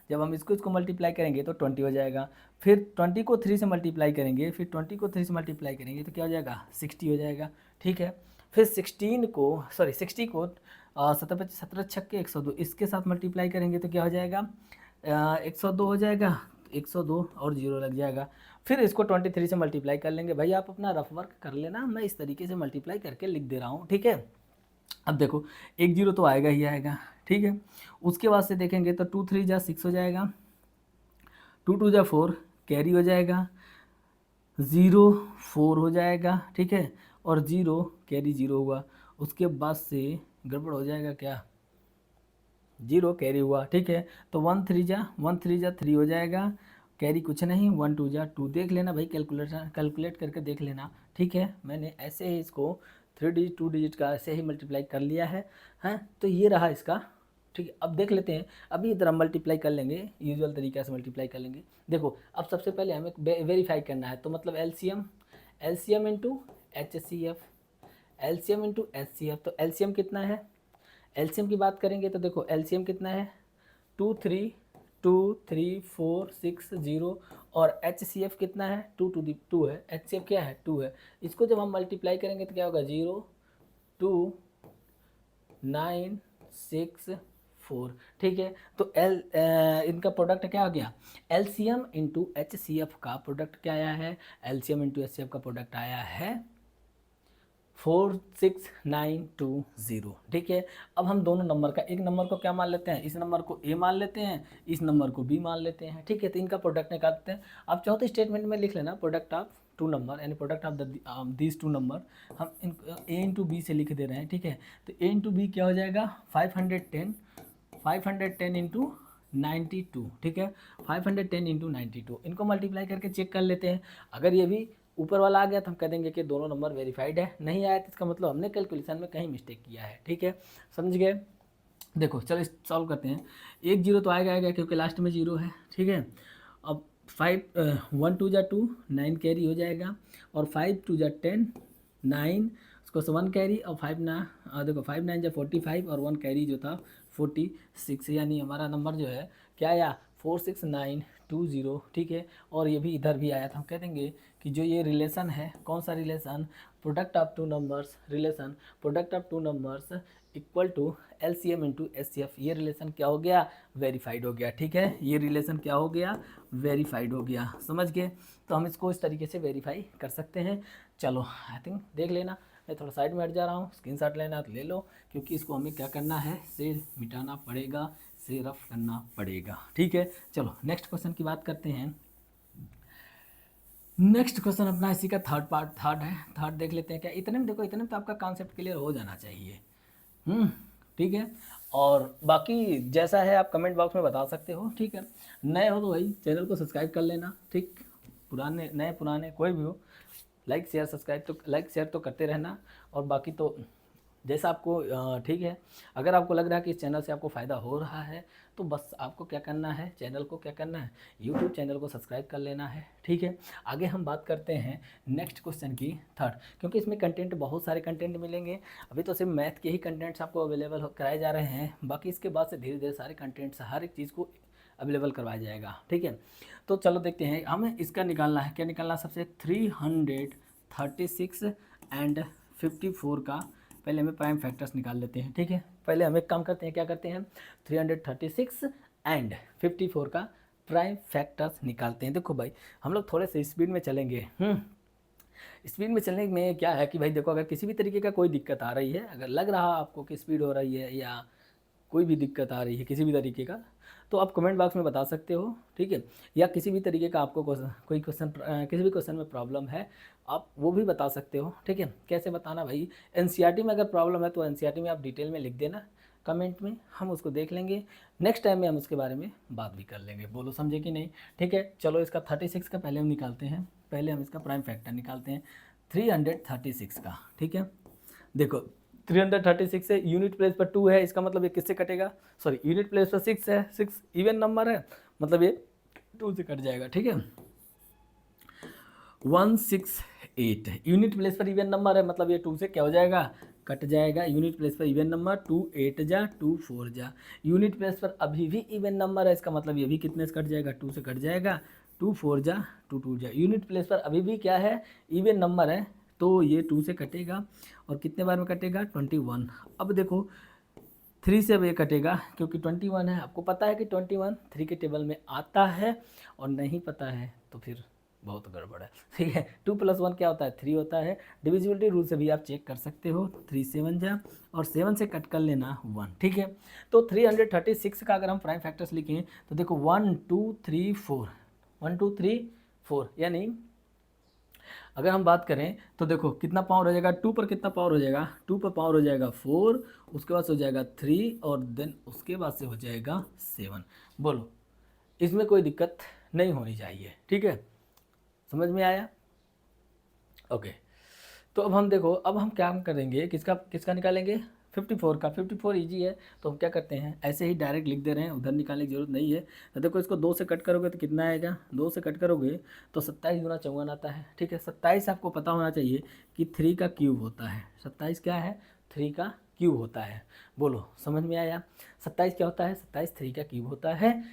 जब हम इसको मल्टीप्लाई करेंगे तो 20 हो जाएगा। फिर 20 को 3 से मल्टीप्लाई करेंगे, फिर 20 को 3 से मल्टीप्लाई करेंगे तो क्या हो जाएगा 60 हो जाएगा, ठीक है। फिर 60 को 17 छक्के 102 इसके साथ मल्टीप्लाई करेंगे तो क्या हो जाएगा 102 हो जाएगा, 102 और 0 लग जाएगा। फिर इसको 23 से मल्टीप्लाई कर लेंगे। भाई आप अपना रफ वर्क कर लेना, मैं इस तरीके से मल्टीप्लाई करके लिख दे रहा हूँ, ठीक है। अब देखो 1 0 तो आएगा ही आएगा, ठीक है। उसके बाद से देखेंगे तो 2 3 जा 6 हो जाएगा, 2 2 जा 4 कैरी हो जाएगा, 0 4 हो जाएगा, ठीक है, और 0 कैरी 0 हुआ। उसके बाद से गड़बड़ हो जाएगा क्या, 0 कैरी हुआ, ठीक है। तो 1 3 जा 3 हो जाएगा, कैरी कुछ नहीं, 1 2 जा 2। देख लेना भाई, कैलकुलेट करके देख लेना, ठीक है। मैंने ऐसे ही इसको 3 डिजिट 2 डिजिट का ऐसे ही मल्टीप्लाई कर लिया है, हैं। तो ये रहा इसका, ठीक है। अब देख लेते हैं, अभी इधर हम मल्टीप्लाई कर लेंगे, यूजुअल तरीके से मल्टीप्लाई कर लेंगे। देखो अब सबसे पहले हमें वेरीफाई करना है, तो मतलब LCM into HCF, LCM into HCF। तो LCM कितना है, LCM की बात करेंगे तो देखो LCM कितना है 2 3 4 6 0, और HCF कितना है 2 टू दी 2 है, HCF क्या है 2 है। इसको जब हम मल्टीप्लाई करेंगे तो क्या होगा 0 2 9 6 4, ठीक है। तो इनका प्रोडक्ट क्या हो गया, LCM इंटू HCF का प्रोडक्ट क्या आया है, LCM इंटू HCF का प्रोडक्ट आया है 46920, ठीक है। अब हम दोनों नंबर का, एक नंबर को क्या मान लेते हैं, इस नंबर को A मान लेते हैं, इस नंबर को B मान लेते हैं, ठीक है। तो इनका प्रोडक्ट निकालते हैं। अब चौथे स्टेटमेंट में लिख लेना प्रोडक्ट ऑफ 2 नंबर, यानी प्रोडक्ट ऑफ दीज 2 नंबर हम A इंटू B से लिख दे रहे हैं, ठीक है। तो A इंटू B क्या हो जाएगा 510 इंटू 92, ठीक है, 510 इंटू 92। इनको मल्टीप्लाई करके चेक कर लेते हैं। अगर ये भी ऊपर वाला आ गया तो हम कह देंगे कि दोनों नंबर वेरीफाइड है, नहीं आया तो इसका मतलब हमने कैलकुलेशन में कहीं मिस्टेक किया है, ठीक है। समझ गए। देखो चलो सॉल्व करते हैं। 1 0 तो आएगा क्योंकि लास्ट में 0 है, ठीक है। अब 1 2 जा 2 9 कैरी हो जाएगा, और 5 2 जा 10 9 उसको 1 कैरी, और 5 ना देखो 5 9 जा 45, और 1 कैरी जो था 46, यानी हमारा नंबर जो है क्या आया 46920, ठीक है। और ये भी इधर भी आया था। हम कह देंगे कि जो ये रिलेशन है, कौन सा relation, product of 2 numbers relation, product of 2 numbers equal to LCM into HCF, ये रिलेशन क्या हो गया वेरीफाइड हो गया, ठीक है। ये रिलेशन क्या हो गया वेरीफाइड हो गया, समझ गए। तो हम इसको इस तरीके से वेरीफाई कर सकते हैं। चलो आई थिंक देख लेना, मैं थोड़ा साइड में हट जा रहा हूँ, स्क्रीनशॉट लेना तो ले लो, क्योंकि इसको हमें क्या करना है, से मिटाना पड़ेगा, से रफ करना पड़ेगा, ठीक है। चलो नेक्स्ट क्वेश्चन की बात करते हैं। नेक्स्ट क्वेश्चन अपना इसी का थर्ड है। थर्ड देख लेते हैं क्या, इतने में देखो, इतने में तो आपका कॉन्सेप्ट क्लियर हो जाना चाहिए, ठीक है। और बाकी जैसा है आप कमेंट बॉक्स में बता सकते हो, ठीक है। नए हो तो भाई चैनल को सब्सक्राइब कर लेना, ठीक। पुराने नए पुराने कोई भी हो, लाइक शेयर तो करते रहना। और बाकी तो जैसा आपको ठीक है। अगर आपको लग रहा है कि इस चैनल से आपको फ़ायदा हो रहा है तो बस आपको क्या करना है, चैनल को क्या करना है, यूट्यूब चैनल को सब्सक्राइब कर लेना है, ठीक है। आगे हम बात करते हैं नेक्स्ट क्वेश्चन की, थर्ड, क्योंकि इसमें कंटेंट बहुत सारे कंटेंट मिलेंगे। अभी तो सिर्फ मैथ के ही कंटेंट्स आपको अवेलेबल कराए जा रहे हैं, बाकी इसके बाद से धीरे धीरे सारे कंटेंट्स हर एक चीज़ को अवेलेबल करवाया जाएगा, ठीक है। तो चलो देखते हैं, हमें इसका निकालना है, क्या निकालना है सबसे 336 एंड 54 का पहले हमें प्राइम फैक्टर्स निकाल लेते हैं, ठीक है। पहले हम एक काम करते हैं, क्या करते हैं 336 एंड 54 का प्राइम फैक्टर्स निकालते हैं। देखो भाई हम लोग थोड़े से स्पीड में चलेंगे। स्पीड में चलने में क्या है कि भाई देखो, अगर किसी भी तरीके का कोई दिक्कत आ रही है, अगर लग रहा आपको कि स्पीड हो रही है या कोई भी दिक्कत आ रही है किसी भी तरीके का, तो आप कमेंट बॉक्स में बता सकते हो, ठीक है। या किसी भी तरीके का आपको कोई क्वेश्चन किसी भी क्वेश्चन में प्रॉब्लम है, आप वो भी बता सकते हो, ठीक है। कैसे बताना भाई, एनसीईआरटी में अगर प्रॉब्लम है तो एनसीईआरटी में आप डिटेल में लिख देना कमेंट में, हम उसको देख लेंगे, नेक्स्ट टाइम में हम उसके बारे में बात भी कर लेंगे। बोलो समझे कि नहीं, ठीक है। चलो इसका 36 का पहले हम निकालते हैं, पहले हम इसका प्राइम फैक्टर निकालते हैं 336 का, ठीक है। देखो 336 है, यूनिट प्लेस पर 2 है, इसका मतलब ये किससे कटेगा, सॉरी यूनिट प्लेस पर 6 है, 6 इवन नंबर है, मतलब ये 2 से कट जाएगा, ठीक है। 168 यूनिट प्लेस पर इवन नंबर है, मतलब ये 2 से क्या हो जाएगा, कट जाएगा। यूनिट प्लेस पर इवन नंबर 2 8 जा 2 4 जा, यूनिट प्लेस पर अभी भी इवन नंबर है, इसका मतलब ये भी कितने से कट जाएगा, 2 से कट जाएगा, 2 4 जा 2 2 जा। यूनिट प्लेस पर अभी भी क्या है, इवन नंबर है, तो ये 2 से कटेगा और कितने बार में कटेगा, 21। अब देखो 3 से अब ये कटेगा क्योंकि 21 है, आपको पता है कि 21 3 के टेबल में आता है, और नहीं पता है तो फिर बहुत गड़बड़ है, ठीक है। 2 + 1 क्या होता है, 3 होता है। डिविजिबिलिटी रूल से भी आप चेक कर सकते हो, 3 7 जा और 7 से कट कर लेना 1, ठीक है। तो 336 का अगर हम प्राइम फैक्टर्स लिखें तो देखो 1 2 3 4 1 2 3 4, यानी अगर हम बात करें तो देखो कितना पावर हो जाएगा, 2 पर कितना पावर हो जाएगा, 2 पर पावर हो जाएगा 4, उसके बाद से हो जाएगा 3 और देन उसके बाद से हो जाएगा 7। बोलो इसमें कोई दिक्कत नहीं होनी चाहिए, ठीक है, समझ में आया, ओके। तो अब हम देखो, अब हम क्या करेंगे, किसका किसका निकालेंगे, 54 का। 54 ईजी है, तो हम क्या करते हैं ऐसे ही डायरेक्ट लिख दे रहे हैं, उधर निकालने की जरूरत नहीं है। तो देखो इसको 2 से कट करोगे तो कितना आएगा, 2 से कट करोगे तो 27 गुना 54 आता है, ठीक है। 27 आपको पता होना चाहिए कि 3 का क्यूब होता है, 27 क्या है, 3 का क्यूब होता है। बोलो समझ में आया, 27 क्या होता है, 27 3 का क्यूब होता है।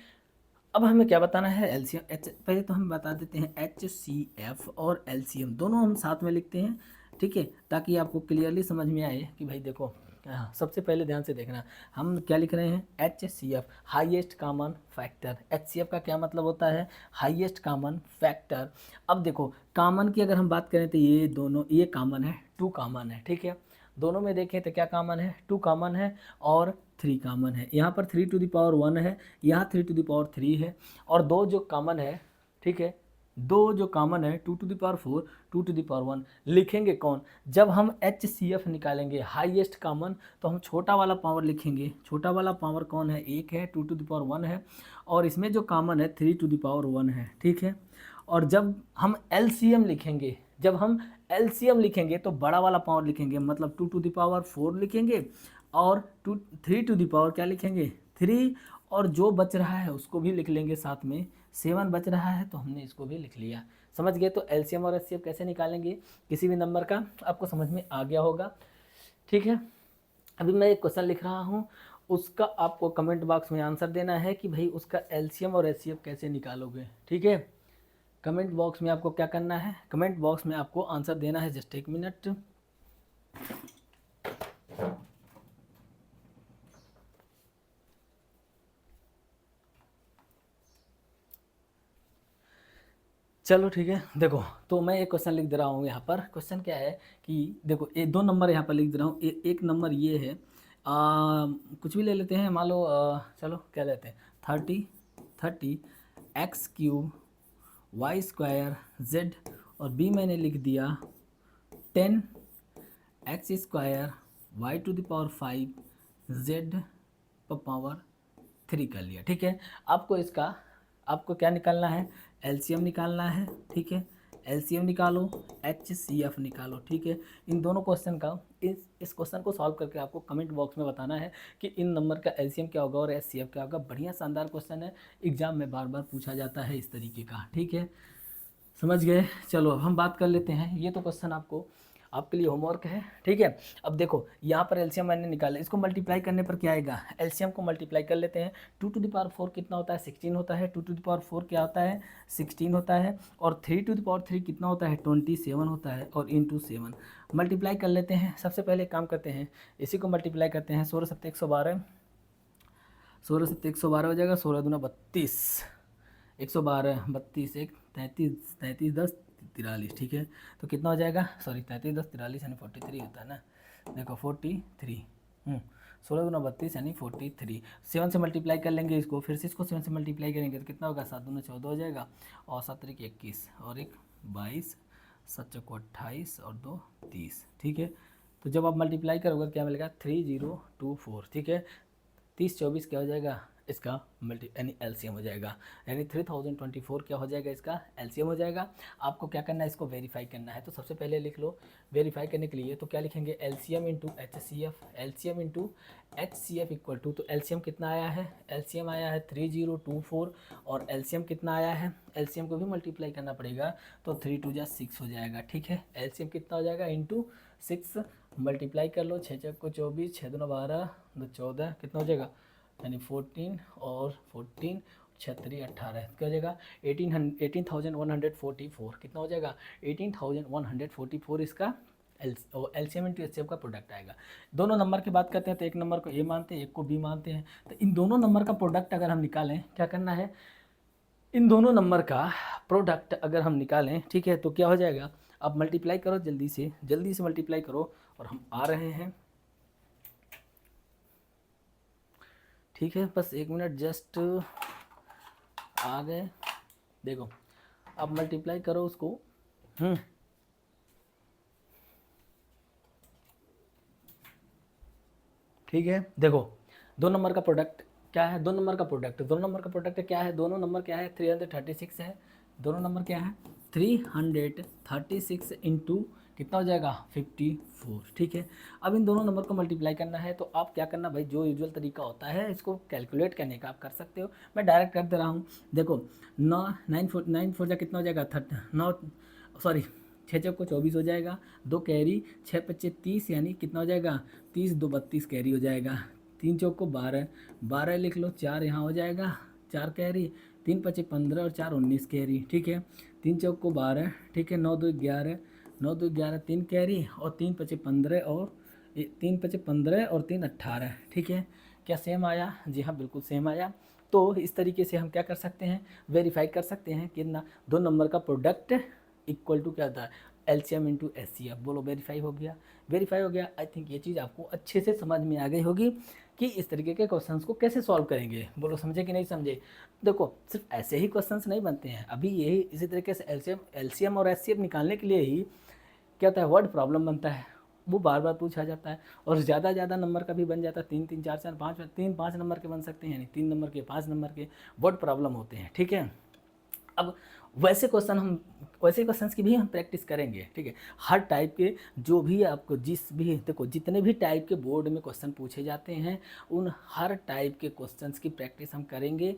अब हमें क्या बताना है, एलसीएम। पहले तो हम बता देते हैं HCF और एलसीएम दोनों हम साथ में लिखते हैं, ठीक है, ताकि आपको क्लियरली समझ में आए कि भाई देखो, हाँ सबसे पहले ध्यान से देखना, हम क्या लिख रहे हैं, HCF highest common factor. HCF का क्या मतलब होता है, हाईएस्ट कॉमन फैक्टर। अब देखो कॉमन की अगर हम बात करें तो ये दोनों, ये कॉमन है, 2 कॉमन है, ठीक है। दोनों में देखें तो क्या कॉमन है, 2 कॉमन है और 3 कॉमन है। यहाँ पर 3 टू द पावर 1 है, यहाँ 3 टू द पावर 3 है, और 2 जो कॉमन है, ठीक है, 2 जो कॉमन है 2 to the power 4 2 to the power 1 लिखेंगे कौन, जब हम HCF निकालेंगे हाईएस्ट कॉमन, तो हम छोटा वाला पावर लिखेंगे। छोटा वाला पावर कौन है, 1 है, 2 टू द पावर 1 है, और इसमें जो कॉमन है 3 टू द पावर 1 है, ठीक है। और जब हम LCM लिखेंगे, जब हम LCM लिखेंगे तो बड़ा वाला पावर लिखेंगे, मतलब 2 टू द पावर 4 लिखेंगे, और 3 टू द पावर क्या लिखेंगे, 3, और जो बच रहा है उसको भी लिख लेंगे साथ में, 7 बच रहा है तो हमने इसको भी लिख लिया। समझ गए, तो LCM और HCF कैसे निकालेंगे किसी भी नंबर का, आपको समझ में आ गया होगा, ठीक है। अभी मैं एक क्वेश्चन लिख रहा हूँ, उसका आपको कमेंट बॉक्स में आंसर देना है कि भाई उसका LCM और HCF कैसे निकालोगे, ठीक है। कमेंट बॉक्स में आपको क्या करना है, कमेंट बॉक्स में आपको आंसर देना है, जस्ट एक मिनट। चलो ठीक है, देखो तो मैं एक क्वेश्चन लिख दे रहा हूँ यहाँ पर। क्वेश्चन क्या है कि देखो ये 2 नंबर यहाँ पर लिख दे रहा हूँ, एक नंबर ये है, कुछ भी ले लेते हैं, मान लो चलो क्या लेते हैं, 30 x³ y² z, और b मैंने लिख दिया 10 x² y⁵ z पावर 3 कर लिया, ठीक है। आपको इसका, आपको क्या निकालना है, LCM निकालना है, ठीक है। LCM निकालो, HCF निकालो, ठीक है। इन दोनों क्वेश्चन का इस क्वेश्चन को सॉल्व करके आपको कमेंट बॉक्स में बताना है कि इन नंबर का एलसीएम क्या होगा और एचसीएफ क्या होगा। बढ़िया शानदार क्वेश्चन है, एग्जाम में बार बार पूछा जाता है इस तरीके का, ठीक है, समझ गए। चलो अब हम बात कर लेते हैं, ये तो क्वेश्चन आपके लिए होमवर्क है, ठीक है। अब देखो यहाँ पर एलसीएम मैंने निकाला, इसको मल्टीप्लाई करने पर क्या आएगा, एलसीएम को मल्टीप्लाई कर लेते हैं। 2 to the power 4 कितना होता है, 16 होता है। 2 to the power 4 क्या होता है, 16 होता है। और 3 to the power 3 कितना होता है, 27 होता है। और इंटू 7 मल्टीप्लाई कर लेते हैं। सबसे पहले काम करते हैं, इसी को मल्टीप्लाई करते हैं। 16 7 112, 16 7 112 हो जाएगा। 16 दूना 32, 112, 32 1 33, 33 10 43, ठीक है। तो कितना हो जाएगा, सॉरी 33 10 43 यानी 43 होता है ना, देखो 43, 16 दूना 32 यानी 43। 7 से मल्टीप्लाई कर लेंगे इसको, फिर से इसको 7 से मल्टीप्लाई करेंगे तो कितना होगा, 7 दूना 14 हो जाएगा। और 7 तरीक 21 और 1 22, 7 चौको 28 और 2 30, ठीक है। तो जब आप मल्टीप्लाई करोगे क्या मिलेगा, 3024, ठीक है। 30 24 क्या हो जाएगा इसका यानी एलसीएम हो जाएगा, यानी 3024 क्या हो जाएगा इसका एलसीएम हो जाएगा। आपको क्या करना है, इसको वेरीफाई करना है। तो सबसे पहले लिख लो वेरीफाई करने के लिए, तो क्या लिखेंगे, LCM into HCF, LCM into HCF equal to, तो एलसीएम कितना आया है, एलसीएम आया है 3024 और एलसीएम कितना आया है, एलसीएम को भी मल्टीप्लाई करना पड़ेगा, तो 3 2 जा 6 हो जाएगा, ठीक है। एलसीएम कितना हो जाएगा, इंटू 6 मल्टीप्लाई कर लो, 6 6 को 24, 6 2 12 2 14, कितना हो जाएगा, यानी 14 और 14 36 18, क्या हो जाएगा 18,144, कितना हो जाएगा 18,144 इसका एलसीएम इंटू एचसीएफ का प्रोडक्ट आएगा। दोनों नंबर की बात करते हैं तो एक नंबर को ए मानते हैं, एक को बी मानते हैं। तो इन दोनों नंबर का प्रोडक्ट अगर हम निकालें, क्या करना है, इन दोनों नंबर का प्रोडक्ट अगर हम निकालें, ठीक है, तो क्या हो जाएगा, अब मल्टीप्लाई करो जल्दी से मल्टीप्लाई करो। और हम आ रहे हैं, ठीक है, बस 1 मिनट जस्ट आ गए। देखो अब मल्टीप्लाई करो उसको, ठीक है। देखो दो नंबर का प्रोडक्ट क्या है, दो नंबर का प्रोडक्ट क्या है, दोनों नंबर क्या है, 336 है। दोनों नंबर क्या है, 336 इंटू कितना हो जाएगा 54, ठीक है। अब इन दोनों नंबर को मल्टीप्लाई करना है, तो आप क्या करना भाई, जो यूजुअल तरीका होता है इसको कैलकुलेट करने का आप कर सकते हो, मैं डायरेक्ट कर दे रहा हूँ। देखो 9 4 जा कितना हो जाएगा 6 को 24 हो जाएगा, 2 कैरी, 6 25 30 यानी कितना हो जाएगा 30 2 32 कैरी हो जाएगा। 3 चौक को 12, 12 लिख लो, 4 यहाँ हो जाएगा, 4 कैरी, 3 25 15 और 4 19 कैरी, ठीक है। 3 चौक को 12, ठीक है। 9 2 11, 9 2 11 3 कैरी और 3 25 15 और 3 25 15 और 3 18, ठीक है। क्या सेम आया, जी हाँ बिल्कुल सेम आया। तो इस तरीके से हम क्या कर सकते हैं, वेरीफाई कर सकते हैं कि ना दो नंबर का प्रोडक्ट इक्वल टू क्या होता है, एलसीएम इंटू एचसीएफ। बोलो वेरीफाई हो गया, वेरीफाई हो गया। आई थिंक ये चीज़ आपको अच्छे से समझ में आ गई होगी कि इस तरीके के क्वेश्चंस को कैसे सॉल्व करेंगे। बोलो समझे कि नहीं समझे। देखो सिर्फ ऐसे ही क्वेश्चंस नहीं बनते हैं, अभी यही इसी तरीके से एलसीएम और एचसीएफ निकालने के लिए ही क्या होता है, वर्ड प्रॉब्लम बनता है, वो बार बार पूछा जाता है। और ज़्यादा नंबर का भी बन जाता है, 3 3 4 4 5 3 5 नंबर के बन सकते हैं, यानी 3 नंबर के 5 नंबर के वर्ड प्रॉब्लम होते हैं, ठीक है। अब वैसे क्वेश्चंस की भी हम प्रैक्टिस करेंगे, ठीक है। हर टाइप के जो भी आपको देखो जितने भी टाइप के बोर्ड में क्वेश्चन पूछे जाते हैं, उन हर टाइप के क्वेश्चंस की प्रैक्टिस हम करेंगे।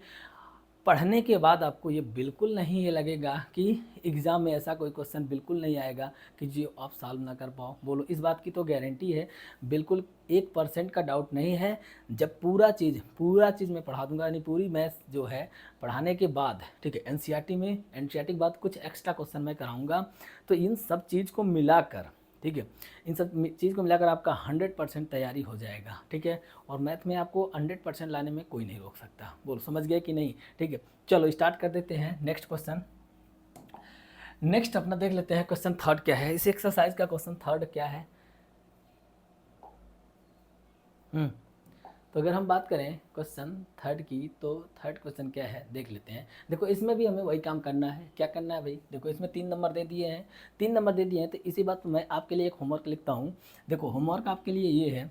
पढ़ने के बाद आपको ये बिल्कुल नहीं ये लगेगा कि एग्ज़ाम में ऐसा कोई क्वेश्चन बिल्कुल नहीं आएगा कि जो आप सॉल्व ना कर पाओ। बोलो इस बात की तो गारंटी है, बिल्कुल 1% का डाउट नहीं है। जब पूरा चीज़ मैं पढ़ा दूंगा, यानी पूरी मैथ्स जो है पढ़ाने के बाद, ठीक है, एनसीईआरटी के बाद कुछ एक्स्ट्रा क्वेश्चन मैं कराऊँगा। तो इन सब चीज़ को मिलाकर, ठीक है, इन सब चीज़ को मिलाकर आपका 100% तैयारी हो जाएगा, ठीक है। और मैथ में आपको 100% लाने में कोई नहीं रोक सकता। बोलो समझ गए कि नहीं, ठीक है। चलो स्टार्ट कर देते हैं नेक्स्ट क्वेश्चन। नेक्स्ट अपना देख लेते हैं क्वेश्चन थर्ड क्या है, इस एक्सरसाइज का क्वेश्चन थर्ड क्या है। तो अगर हम बात करें क्वेश्चन थर्ड की, तो थर्ड क्वेश्चन क्या है देख लेते हैं। देखो इसमें भी हमें वही काम करना है। क्या करना है भाई, देखो इसमें 3 नंबर दे दिए हैं, तो इसी बात मैं आपके लिए एक होमवर्क लिखता हूँ। देखो होमवर्क आपके लिए ये है,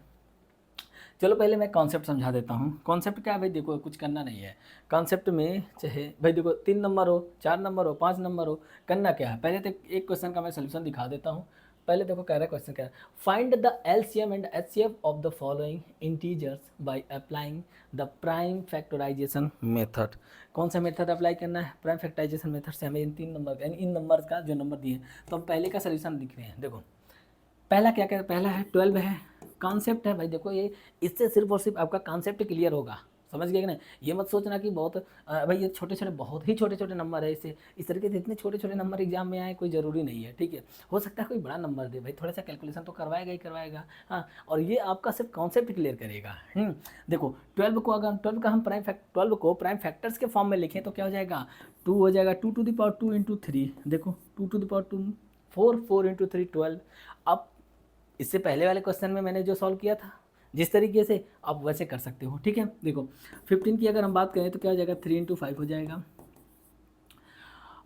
चलो पहले मैं कॉन्सेप्ट समझा देता हूँ। कॉन्सेप्ट क्या है भाई, देखो कुछ करना नहीं है कॉन्सेप्ट में, चाहे भाई देखो 3 नंबर हो 4 नंबर हो 5 नंबर हो, करना क्या है, पहले तो एक क्वेश्चन का मैं सोल्यूशन दिखा देता हूँ, पहले देखो कह रहा है क्वेश्चन क्या है, find the LCM and HCF of the following integers by applying the prime factorisation method. कौन सा मेथड अप्लाई करना है? प्राइम फैक्टराइजेशन मेथड से हमें इन 3 नंबर यानी इन नंबर का जो नंबर दिए, तो हम पहले का सोल्यूशन दिख रहे हैं। देखो पहला क्या क्या, पहला है 12 है, कॉन्सेप्ट है भाई। देखो ये इससे सिर्फ और सिर्फ आपका कॉन्सेप्ट क्लियर होगा, समझ गए कि नहीं? ये मत सोचना कि बहुत भाई ये छोटे छोटे बहुत ही छोटे छोटे नंबर है, इससे इस तरीके से इतने छोटे छोटे नंबर एग्जाम में आए कोई ज़रूरी नहीं है, ठीक है। हो सकता है कोई बड़ा नंबर दे भाई, थोड़ा सा कैलकुलेशन तो करवाएगा ही करवाएगा, हाँ। और ये आपका सिर्फ कॉन्सेप्ट क्लियर करेगा। देखो 12 को अगर 12 का हम 12 को प्राइम फैक्टर्स के फॉर्म में लिखें तो क्या हो जाएगा, 2 हो जाएगा, 2 टू द पावर 2 इंटू 3, देखो 2 टू द पावर 2 4, 4 इंटू 3 12। अब इससे पहले वाले क्वेश्चन में मैंने जो सॉल्व किया था जिस तरीके से, आप वैसे कर सकते हो, ठीक है। देखो 15 की अगर हम बात करें तो क्या हो जाएगा, 3 इंटू 5 हो जाएगा।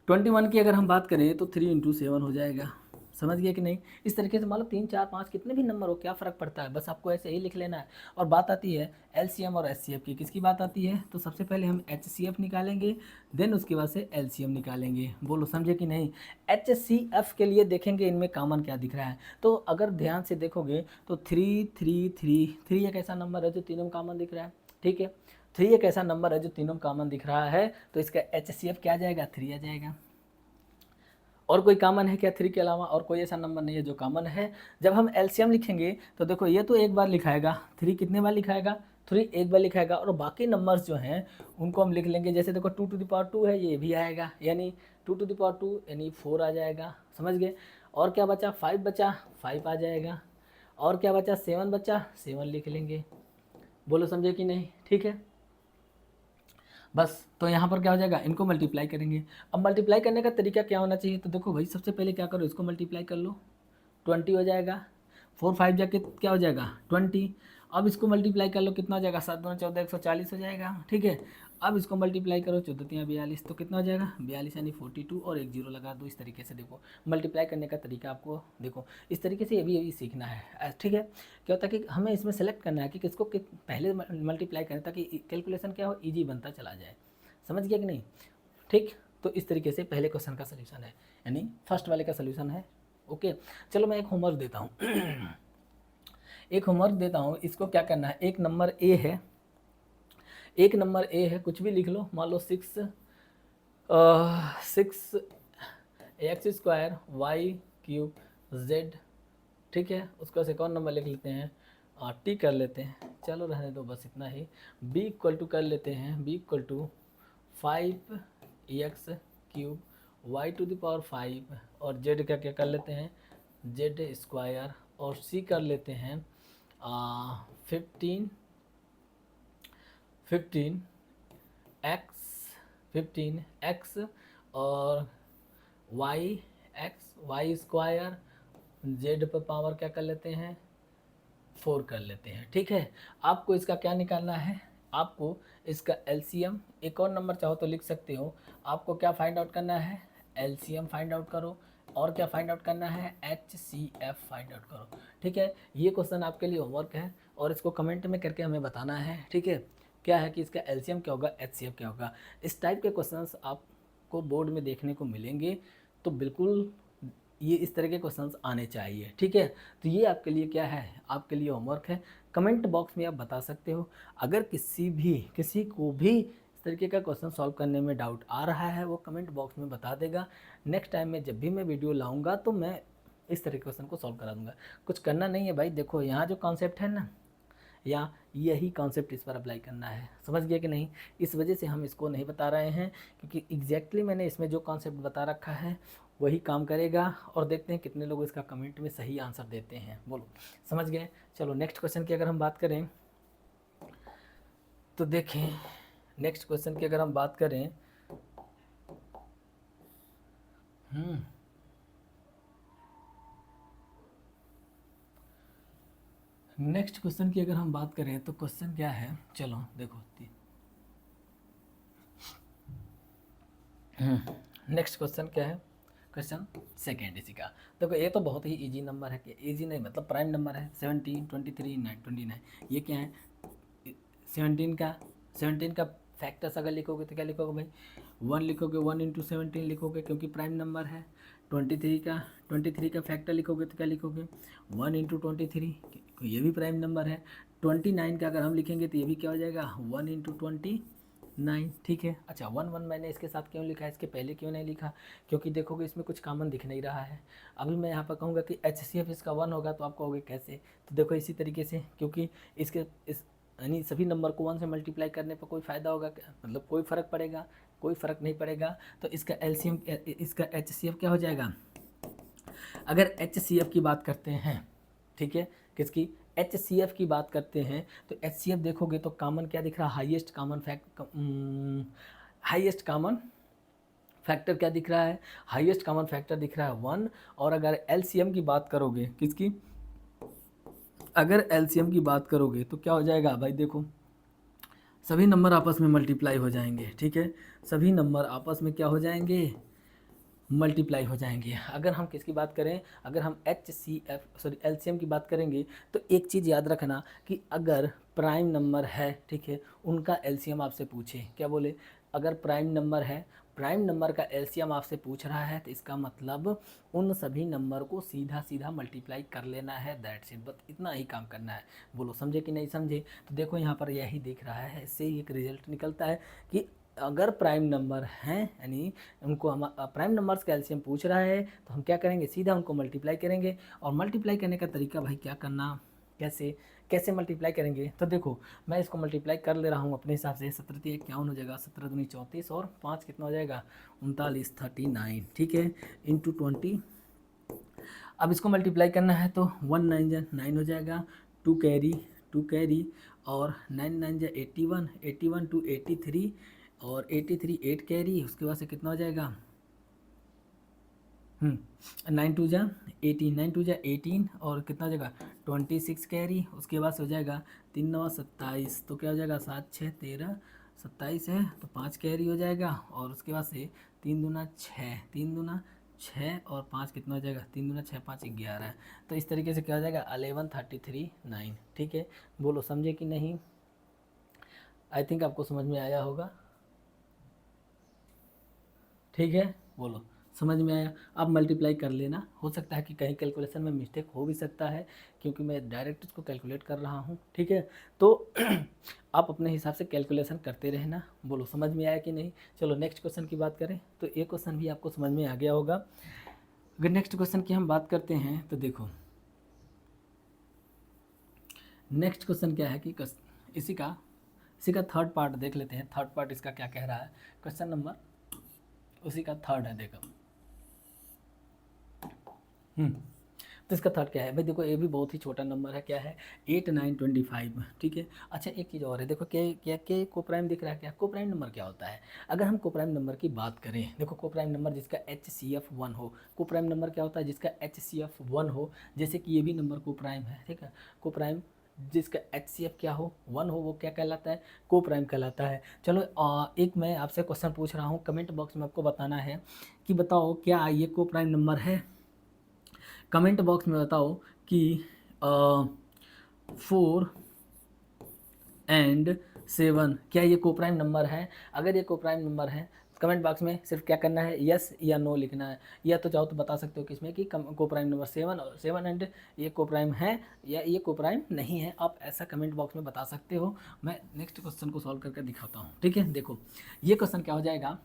21 की अगर हम बात करें तो 3 इंटू 7 हो जाएगा, समझ गया कि नहीं? इस तरीके से मान लो 3 4 5 कितने भी नंबर हो, क्या फ़र्क पड़ता है, बस आपको ऐसे ही लिख लेना है। और बात आती है एलसीएम और एचसीएफ की, किसकी बात आती है? तो सबसे पहले हम एचसीएफ निकालेंगे, देन उसके बाद से एलसीएम निकालेंगे। बोलो समझे कि नहीं? एचसीएफ के लिए देखेंगे इनमें कॉमन क्या दिख रहा है, तो अगर ध्यान से देखोगे तो 3 3 3 3 एक ऐसा नंबर है जो तीनों में कॉमन दिख रहा है, ठीक है। 3 एक ऐसा नंबर है जो तीनों में कॉमन दिख रहा है, तो इसका एचसीएफ क्या आ जाएगा, 3 आ जाएगा। और कोई कॉमन है क्या 3 के अलावा? और कोई ऐसा नंबर नहीं है जो कॉमन है। जब हम एलसीएम लिखेंगे तो देखो ये तो एक बार लिखाएगा, 3 कितने बार लिखाएगा, 3 एक बार लिखाएगा, और बाकी नंबर्स जो हैं उनको हम लिख लेंगे। जैसे देखो 2 टू द पावर 2 है, ये भी आएगा, यानी 2 टू द पावर 2 यानी 4 आ जाएगा, समझ गए। और क्या बचा, 5 बचा, 5 आ जाएगा। और क्या बचा, 7 बचा, 7 लिख लेंगे। बोलो समझे कि नहीं? ठीक है, बस। तो यहाँ पर क्या हो जाएगा, इनको मल्टीप्लाई करेंगे। अब मल्टीप्लाई करने का तरीका क्या होना चाहिए, तो देखो भाई सबसे पहले क्या करो, इसको मल्टीप्लाई कर लो, 20 हो जाएगा। 4 5 जाके क्या हो जाएगा, 20। अब इसको मल्टीप्लाई कर लो, कितना हो जाएगा, 7 2 14 140 हो जाएगा, ठीक है। अब इसको मल्टीप्लाई करो, 14 3 42, तो कितना हो जाएगा, 42 यानी 42, और एक जीरो लगा दो। इस तरीके से देखो मल्टीप्लाई करने का तरीका आपको देखो इस तरीके से ये भी सीखना है, ठीक है। क्या होता है कि हमें इसमें सेलेक्ट करना है कि किसको पहले मल्टीप्लाई करें, ताकि कैलकुलेशन क्या हो, ईजी बनता चला जाए, समझ गया कि नहीं? ठीक, तो इस तरीके से पहले क्वेश्चन का सोल्यूशन है, यानी फर्स्ट वाले का सोल्यूशन है। ओके, चलो मैं एक होमवर्क देता हूँ एक होमवर्क देता हूँ, इसको क्या करना है, एक नंबर ए है, एक नंबर ए है, कुछ भी लिख लो, मान लो 6 x square y cube z, ठीक है। उसका सेकंड नंबर लिख लेते हैं, टी कर लेते हैं, चलो रहने दो बस इतना ही। बी इक्वल टू कर लेते हैं, b equal to 5 x cube y to the power 5, और जेड का क्या कर लेते हैं, जेड स्क्वायर, और सी कर लेते हैं 15 एक्स और वाई स्क्वायर, जेड पर पावर क्या कर लेते हैं, 4 कर लेते हैं, ठीक है। आपको इसका क्या निकालना है, आपको इसका एलसीएम, एक और नंबर चाहो तो लिख सकते हो, आपको क्या फाइंड आउट करना है, एलसीएम फाइंड आउट करो, और क्या फाइंड आउट करना है, एचसीएफ फाइंड आउट करो, ठीक है। ये क्वेश्चन आपके लिए होमवर्क है, और इसको कमेंट में करके हमें बताना है, ठीक है, क्या है कि इसका एलसीएम क्या होगा, एचसीएफ क्या होगा। इस टाइप के क्वेश्चंस आपको बोर्ड में देखने को मिलेंगे, तो बिल्कुल ये इस तरह के क्वेश्चंस आने चाहिए, ठीक है। तो ये आपके लिए क्या है, आपके लिए होमवर्क है। कमेंट बॉक्स में आप बता सकते हो, अगर किसी को भी इस तरीके का क्वेश्चन सॉल्व करने में डाउट आ रहा है, वो कमेंट बॉक्स में बता देगा। नेक्स्ट टाइम में जब भी मैं वीडियो लाऊंगा तो मैं इस तरह के क्वेश्चन को सॉल्व करा दूंगा। कुछ करना नहीं है भाई, देखो यहाँ जो कॉन्सेप्ट है ना, या यही कॉन्सेप्ट इस पर अप्लाई करना है, समझ गया कि नहीं? इस वजह से हम इसको नहीं बता रहे हैं, क्योंकि एग्जैक्टली मैंने इसमें जो कॉन्सेप्ट बता रखा है वही काम करेगा। और देखते हैं कितने लोग इसका कमेंट में सही आंसर देते हैं, बोलो समझ गए? चलो नेक्स्ट क्वेश्चन की अगर हम बात करें तो देखें, नेक्स्ट क्वेश्चन की अगर हम बात करें, नेक्स्ट क्वेश्चन की अगर हम बात करें तो क्वेश्चन क्या है, चलो देखो नेक्स्ट क्वेश्चन क्या है, क्वेश्चन सेकेंड इसी का। देखो ये तो बहुत ही इजी नंबर है, कि इजी नहीं मतलब प्राइम नंबर है, 17 23 9 29। ये क्या है, 17 का फैक्टर्स अगर लिखोगे तो क्या लिखोगे भाई, 1 लिखोगे, 1 इंटू 17 लिखोगे क्योंकि प्राइम नंबर है, 23 का फैक्टर लिखोगे तो क्या लिखोगे 1 इंटू 23, ये भी प्राइम नंबर है। 29 का अगर हम लिखेंगे तो ये भी क्या हो जाएगा 1 इंटू 29, ठीक है। अच्छा 1 मैंने इसके साथ क्यों लिखा है, इसके पहले क्यों नहीं लिखा, क्योंकि देखोगे इसमें कुछ कॉमन दिख नहीं रहा है। अभी मैं यहाँ पर कहूँगा कि HCF इसका 1 होगा तो आप कहोगे कैसे, तो देखो इसी तरीके से, क्योंकि इसके इस यानी सभी नंबर को 1 से मल्टीप्लाई करने पर कोई फ़ायदा होगा क्या, मतलब कोई फ़र्क पड़ेगा, कोई फ़र्क नहीं पड़ेगा। तो इसका LCM इसका HCF क्या हो जाएगा, अगर HCF की बात करते हैं, ठीक है, किसकी HCF की बात करते हैं तो HCF देखोगे तो कॉमन क्या दिख रहा है, हाईएस्ट कॉमन फैक्टर क्या दिख रहा है, हाईएस्ट कॉमन फैक्टर दिख रहा है 1। और अगर LCM की बात करोगे किसकी, अगर LCM की बात करोगे तो क्या हो जाएगा भाई, देखो सभी नंबर आपस में मल्टीप्लाई हो जाएंगे, ठीक है, सभी नंबर आपस में क्या हो जाएंगे, मल्टीप्लाई हो जाएंगे। अगर हम किसकी बात करें, अगर हम LCM की बात करेंगे तो एक चीज़ याद रखना कि अगर प्राइम नंबर है, ठीक है, उनका LCM आपसे पूछे, क्या बोले, अगर प्राइम नंबर है, प्राइम नंबर का LCM आपसे पूछ रहा है तो इसका मतलब उन सभी नंबर को सीधा सीधा मल्टीप्लाई कर लेना है, दैट्स इट, बस इतना ही काम करना है। बोलो समझे कि नहीं समझे, तो देखो यहाँ पर यही दिख रहा है, इससे ही एक रिजल्ट निकलता है कि अगर प्राइम नंबर हैं यानी उनको हम प्राइम नंबर्स का LCM पूछ रहा है तो हम क्या करेंगे, सीधा उनको मल्टीप्लाई करेंगे। और मल्टीप्लाई करने का तरीका भाई क्या करना, कैसे कैसे मल्टीप्लाई करेंगे, तो देखो मैं इसको मल्टीप्लाई कर ले रहा हूँ अपने हिसाब से। 17 × 51 हो जाएगा, 17 दूनी 34 और 5 कितना हो जाएगा 39, 39, ठीक है, इंटू 20। अब इसको मल्टीप्लाई करना है तो 1 9 9 हो जाएगा, 2 कैरी और 9 9 81, 81 टू 83 और 83 8 कैरी, उसके बाद से कितना हो जाएगा 9 2 जा 18, 9 2 जा 18 और कितना हो जाएगा 26 कैरी, उसके बाद से हो जाएगा 3 9 27, तो क्या हो जाएगा 7 6 13 27 है तो 5 कैरी हो जाएगा। और उसके बाद से 3 दूना 6, 3 दूना 6 और 5 कितना हो जाएगा 3 दूना 6 5 11, तो इस तरीके से क्या हो जाएगा 11 33 9, ठीक है। बोलो समझे कि नहीं, आई थिंक आपको समझ में आया होगा, ठीक है, बोलो समझ में आया। अब मल्टीप्लाई कर लेना, हो सकता है कि कहीं कैलकुलेशन में मिस्टेक हो भी सकता है क्योंकि मैं डायरेक्ट इसको कैलकुलेट कर रहा हूँ, ठीक है, तो आप अपने हिसाब से कैलकुलेशन करते रहना। बोलो समझ में आया कि नहीं। चलो नेक्स्ट क्वेश्चन की बात करें तो ये क्वेश्चन भी आपको समझ में आ गया होगा। अगर नेक्स्ट क्वेश्चन की हम बात करते हैं तो देखो नेक्स्ट क्वेश्चन क्या है कि इसी का थर्ड पार्ट देख लेते हैं। थर्ड पार्ट इसका क्या कह रहा है, क्वेश्चन नंबर उसी का थर्ड है, देखो तो इसका थर्ड क्या है भाई, देखो ये भी बहुत ही छोटा नंबर है, क्या है 8 9 25, ठीक है। अच्छा एक चीज़ और है, देखो क्या कोप्राइम दिख रहा है, क्या कोप्राइम नंबर क्या होता है। अगर हम कोप्राइम नंबर की बात करें, देखो कोप्राइम नंबर जिसका HCF 1 हो, कोप्राइम नंबर क्या होता है जिसका HCF 1 हो, जैसे कि ये भी नंबर कोप्राइम है, ठीक है, कोप्राइम जिसका HCF क्या हो 1 हो वो क्या कहलाता है, कोप्राइम कहलाता है। चलो एक मैं आपसे क्वेश्चन पूछ रहा हूँ, कमेंट बॉक्स में आपको बताना है कि बताओ क्या ये कोप्राइम नंबर है। कमेंट बॉक्स में बताओ कि 4 और 7 क्या ये कोप्राइम नंबर है। अगर ये कोप्राइम नंबर है कमेंट बॉक्स में सिर्फ क्या करना है, यस या नो लिखना है, या तो चाहो तो बता सकते हो कि इसमें कि कोप्राइम नंबर 7 एंड ये कोप्राइम है या ये कोप्राइम नहीं है, आप ऐसा कमेंट बॉक्स में बता सकते हो। मैं नेक्स्ट क्वेश्चन को सॉल्व करके दिखाता हूँ, ठीक है। देखो ये क्वेश्चन क्या हो जाएगा,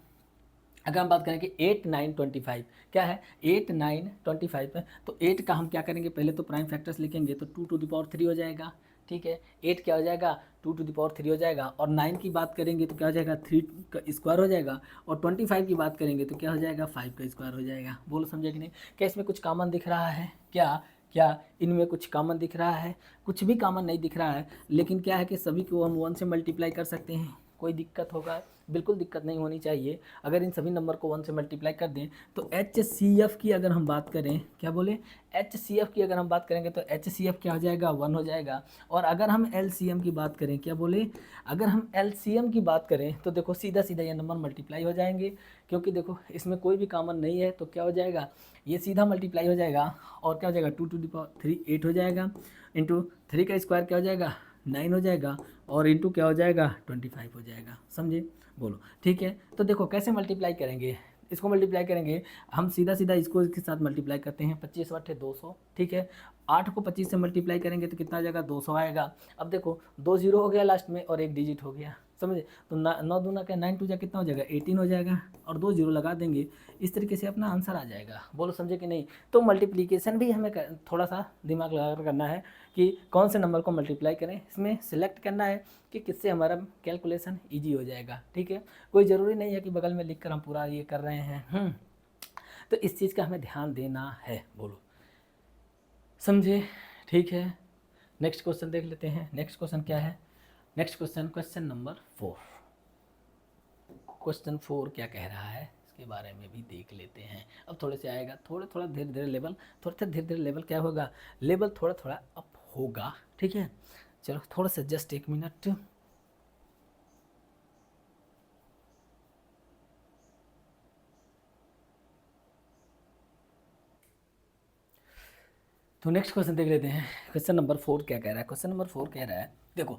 अगर हम बात करें कि 8 9 25 क्या है 8 9 25 है, तो 8 का हम क्या करेंगे, पहले तो प्राइम फैक्टर्स लिखेंगे तो 2 टू द पावर 3 हो जाएगा, ठीक है। 8 क्या हो जाएगा 2 टू द पावर 3 हो जाएगा। और 9 की बात करेंगे तो क्या हो जाएगा 3 का स्क्वायर हो जाएगा। और 25 की बात करेंगे तो क्या हो जाएगा 5 का स्क्वायर हो जाएगा। बोलो समझे कि नहीं। क्या इसमें कुछ कॉमन दिख रहा है, क्या क्या इनमें कुछ कॉमन दिख रहा है, कुछ भी कॉमन नहीं दिख रहा है। लेकिन क्या है कि सभी को हम 1 से मल्टीप्लाई कर सकते हैं, कोई दिक्कत होगा, बिल्कुल दिक्कत नहीं होनी चाहिए। अगर इन सभी नंबर को 1 से मल्टीप्लाई कर दें तो HCF की अगर हम बात करें, क्या बोले HCF की अगर हम बात करेंगे तो HCF क्या हो जाएगा 1 हो जाएगा। और अगर हम LCM की बात करें, क्या बोले अगर हम LCM की बात करें तो देखो सीधा सीधा ये नंबर मल्टीप्लाई हो जाएंगे, क्योंकि देखो इसमें कोई भी कॉमन नहीं है तो क्या हो जाएगा ये सीधा मल्टीप्लाई हो जाएगा। और क्या हो जाएगा 2 टू द पावर 3 8 हो जाएगा, इंटू 3 का स्क्वायर क्या हो जाएगा 9 हो जाएगा, और इंटू क्या हो जाएगा 25 हो जाएगा। समझे, बोलो ठीक है। तो देखो कैसे मल्टीप्लाई करेंगे, इसको मल्टीप्लाई करेंगे, हम सीधा सीधा इसको इसके साथ मल्टीप्लाई करते हैं, 25 बटे 200, ठीक है। 8 को 25 से मल्टीप्लाई करेंगे तो कितना आ जाएगा, 200 आएगा। अब देखो 2 जीरो हो गया लास्ट में और एक डिजिट हो गया, समझे। तो 9 दूना क्या 9 टू जा कितना हो जाएगा, 18 हो जाएगा, और 2 जीरो लगा देंगे, इस तरीके से अपना आंसर आ जाएगा। बोलो समझे कि नहीं। तो मल्टीप्लिकेशन भी हमें थोड़ा सा दिमाग लगा कर करना है कि कौन से नंबर को मल्टीप्लाई करें, इसमें सिलेक्ट करना है कि किससे हमारा कैलकुलेशन ईजी हो जाएगा, ठीक है। कोई ज़रूरी नहीं है कि बगल में लिख कर हम पूरा ये कर रहे हैं। तो इस चीज़ का हमें ध्यान देना है, बोलो समझे, ठीक है। नेक्स्ट क्वेश्चन देख लेते हैं। नेक्स्ट क्वेश्चन क्या है, next question, question number 4। Question 4 क्या कह रहा है इसके बारे में भी देख लेते हैं। अब थोड़े से आएगा, थोड़ा थोड़ा धीरे धीरे लेवल, थोड़ा धीरे धीरे लेवल क्या होगा, लेवल थोड़ा थोड़ा अप होगा, ठीक है। चलो थोड़ा सा जस्ट 1 मिनट। तो नेक्स्ट क्वेश्चन देख लेते हैं। क्वेश्चन नंबर 4 क्या कह रहा है। क्वेश्चन नंबर 4 कह रहा है, देखो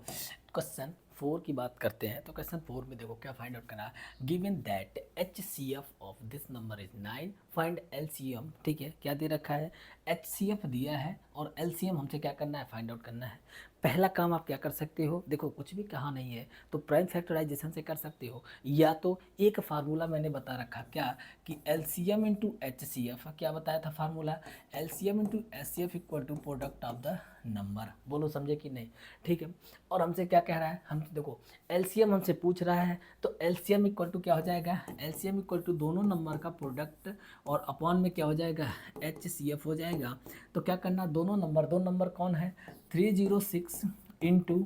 क्वेश्चन 4 की बात करते हैं। तो क्वेश्चन 4 में देखो क्या फाइंड आउट करना है। Given that HCF of this number is 9, find LCM, ठीक है। क्या दे रखा है, HCF दिया है और LCM हमसे क्या करना है, फाइंड आउट करना है। पहला काम आप क्या कर सकते हो, देखो कुछ भी कहा नहीं है तो प्राइम फैक्टराइजेशन से कर सकते हो, या तो एक फार्मूला मैंने बता रखा क्या कि LCM इंटू HCF, क्या बताया था formula, LCM into HCF equal to product of the number. बोलो समझे कि नहीं, ठीक है। और हमसे क्या कह रहा है, हम देखो LCM हमसे पूछ रहा है तो LCM इक्वल टू क्या हो जाएगा, LCM इक्वल टू दोनों नंबर का प्रोडक्ट और अपॉन में क्या हो जाएगा, HCF हो जाएगा। तो क्या करना, दो नंबर कौन है, 306 इंटू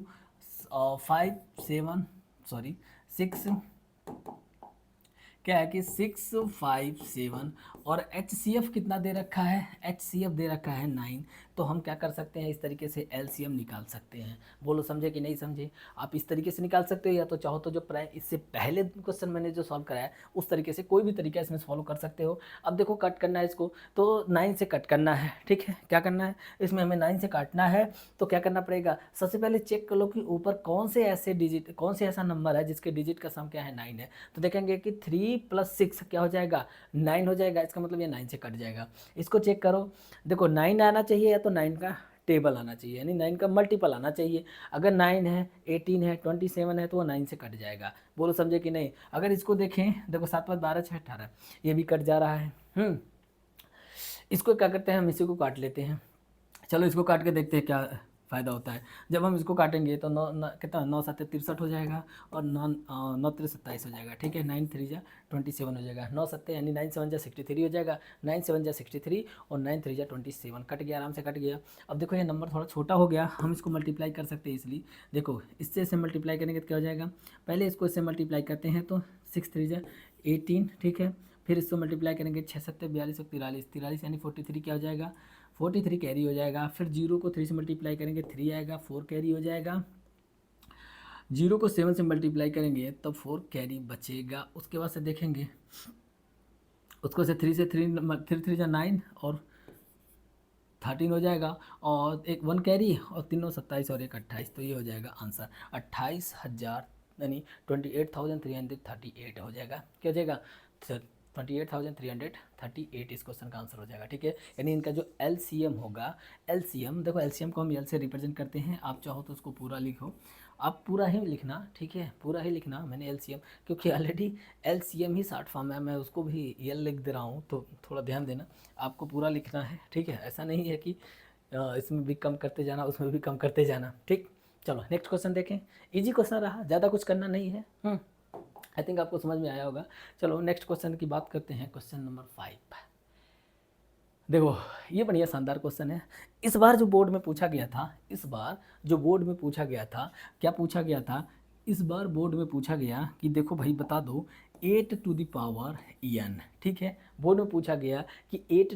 6 क्या है कि 657, और HCF कितना दे रखा है, HCF दे रखा है 9। तो हम क्या कर सकते हैं, इस तरीके से LCM निकाल सकते हैं। बोलो समझे कि नहीं समझे। आप इस तरीके से निकाल सकते हो, या तो चाहो तो जो प्राइम इससे पहले क्वेश्चन मैंने जो सॉल्व कराया उस तरीके से कोई भी तरीका इसमें फॉलो कर सकते हो। अब देखो कट करना है इसको, तो 9 से कट करना है, ठीक है। क्या करना है, इसमें हमें 9 से काटना है। तो क्या करना पड़ेगा, सबसे पहले चेक कर लो कि ऊपर कौन से ऐसे डिजिट, कौन से ऐसा नंबर है जिसके डिजिट का सम क्या है, 9 है। तो देखेंगे कि 3 + 6 क्या हो जाएगा, 9 हो जाएगा। इसका मतलब ये 9 से कट जाएगा। इसको चेक करो, देखो 9 आना चाहिए, या तो 9 का टेबल आना चाहिए, यानी 9 का मल्टीपल आना चाहिए। अगर 9 है, 18 है, 27 है तो वो 9 से कट जाएगा। बोलो समझे कि नहीं। अगर इसको देखें, देखो 7 + 12 = 18, ये भी कट जा रहा है। इसको क्या करते हैं, हम इसी को काट लेते हैं। चलो इसको काट के देखते हैं क्या फ़ायदा होता है। जब हम इसको काटेंगे तो कितना, 9 × 7 = 63 हो जाएगा, और 9 × 3 = 27 हो जाएगा, ठीक है। 9 × 3 = 27 हो जाएगा, 9 × 7 यानी 9 × 7 = 63 हो जाएगा, 9 × 7 = 63, और 9 × 3 = 27, कट गया, आराम से कट गया। अब देखो ये नंबर थोड़ा छोटा हो गया, हम इसको मल्टीप्लाई कर सकते हैं, इसलिए देखो इससे इसे मल्टीप्लाई करेंगे तो क्या हो जाएगा, पहले इसको इससे मल्टीप्लाई करते हैं तो 6 × 3 = 18, ठीक है। फिर इसको मल्टीप्लाई करेंगे 6 × 7 = 42, 43 यानी 43 क्या हो जाएगा, 43 कैरी हो जाएगा। फिर 0 को 3 से मल्टीप्लाई करेंगे 3 आएगा, 4 कैरी हो जाएगा। 0 को 7 से मल्टीप्लाई करेंगे तब 4 कैरी बचेगा। उसके बाद से देखेंगे उसको से 3 से 3 3 × 9 और 13 हो जाएगा, और एक 1 कैरी, और 3 × 27 और 1 28, तो ये हो जाएगा आंसर 28,000 यानी 28,338 हो जाएगा। क्या हो जाएगा, 28,338 इस क्वेश्चन का आंसर हो जाएगा, ठीक है। यानी इनका जो LCM होगा, LCM देखो LCM को हम L से रिप्रेजेंट करते हैं। आप चाहो तो उसको पूरा लिखो, आप पूरा ही लिखना, ठीक है, पूरा ही लिखना। मैंने LCM क्योंकि ऑलरेडी LCM ही शॉर्ट फॉर्म है, मैं उसको भी L लिख दे रहा हूँ, तो थोड़ा ध्यान देना, आपको पूरा लिखना है, ठीक है। ऐसा नहीं है कि इसमें भी कम करते जाना, उसमें भी कम करते जाना, ठीक। चलो नेक्स्ट क्वेश्चन देखें। इजी क्वेश्चन रहा, ज़्यादा कुछ करना नहीं है। आई थिंक आपको समझ में आया होगा। चलो नेक्स्ट क्वेश्चन की बात करते हैं। क्वेश्चन नंबर 5, देखो ये बढ़िया शानदार क्वेश्चन है। इस बार जो बोर्ड में पूछा गया था, इस बार जो बोर्ड में पूछा गया था, क्या पूछा गया था, इस बार बोर्ड में पूछा गया कि देखो भाई बता दो 8n, ठीक है। बोर्ड में पूछा गया कि 8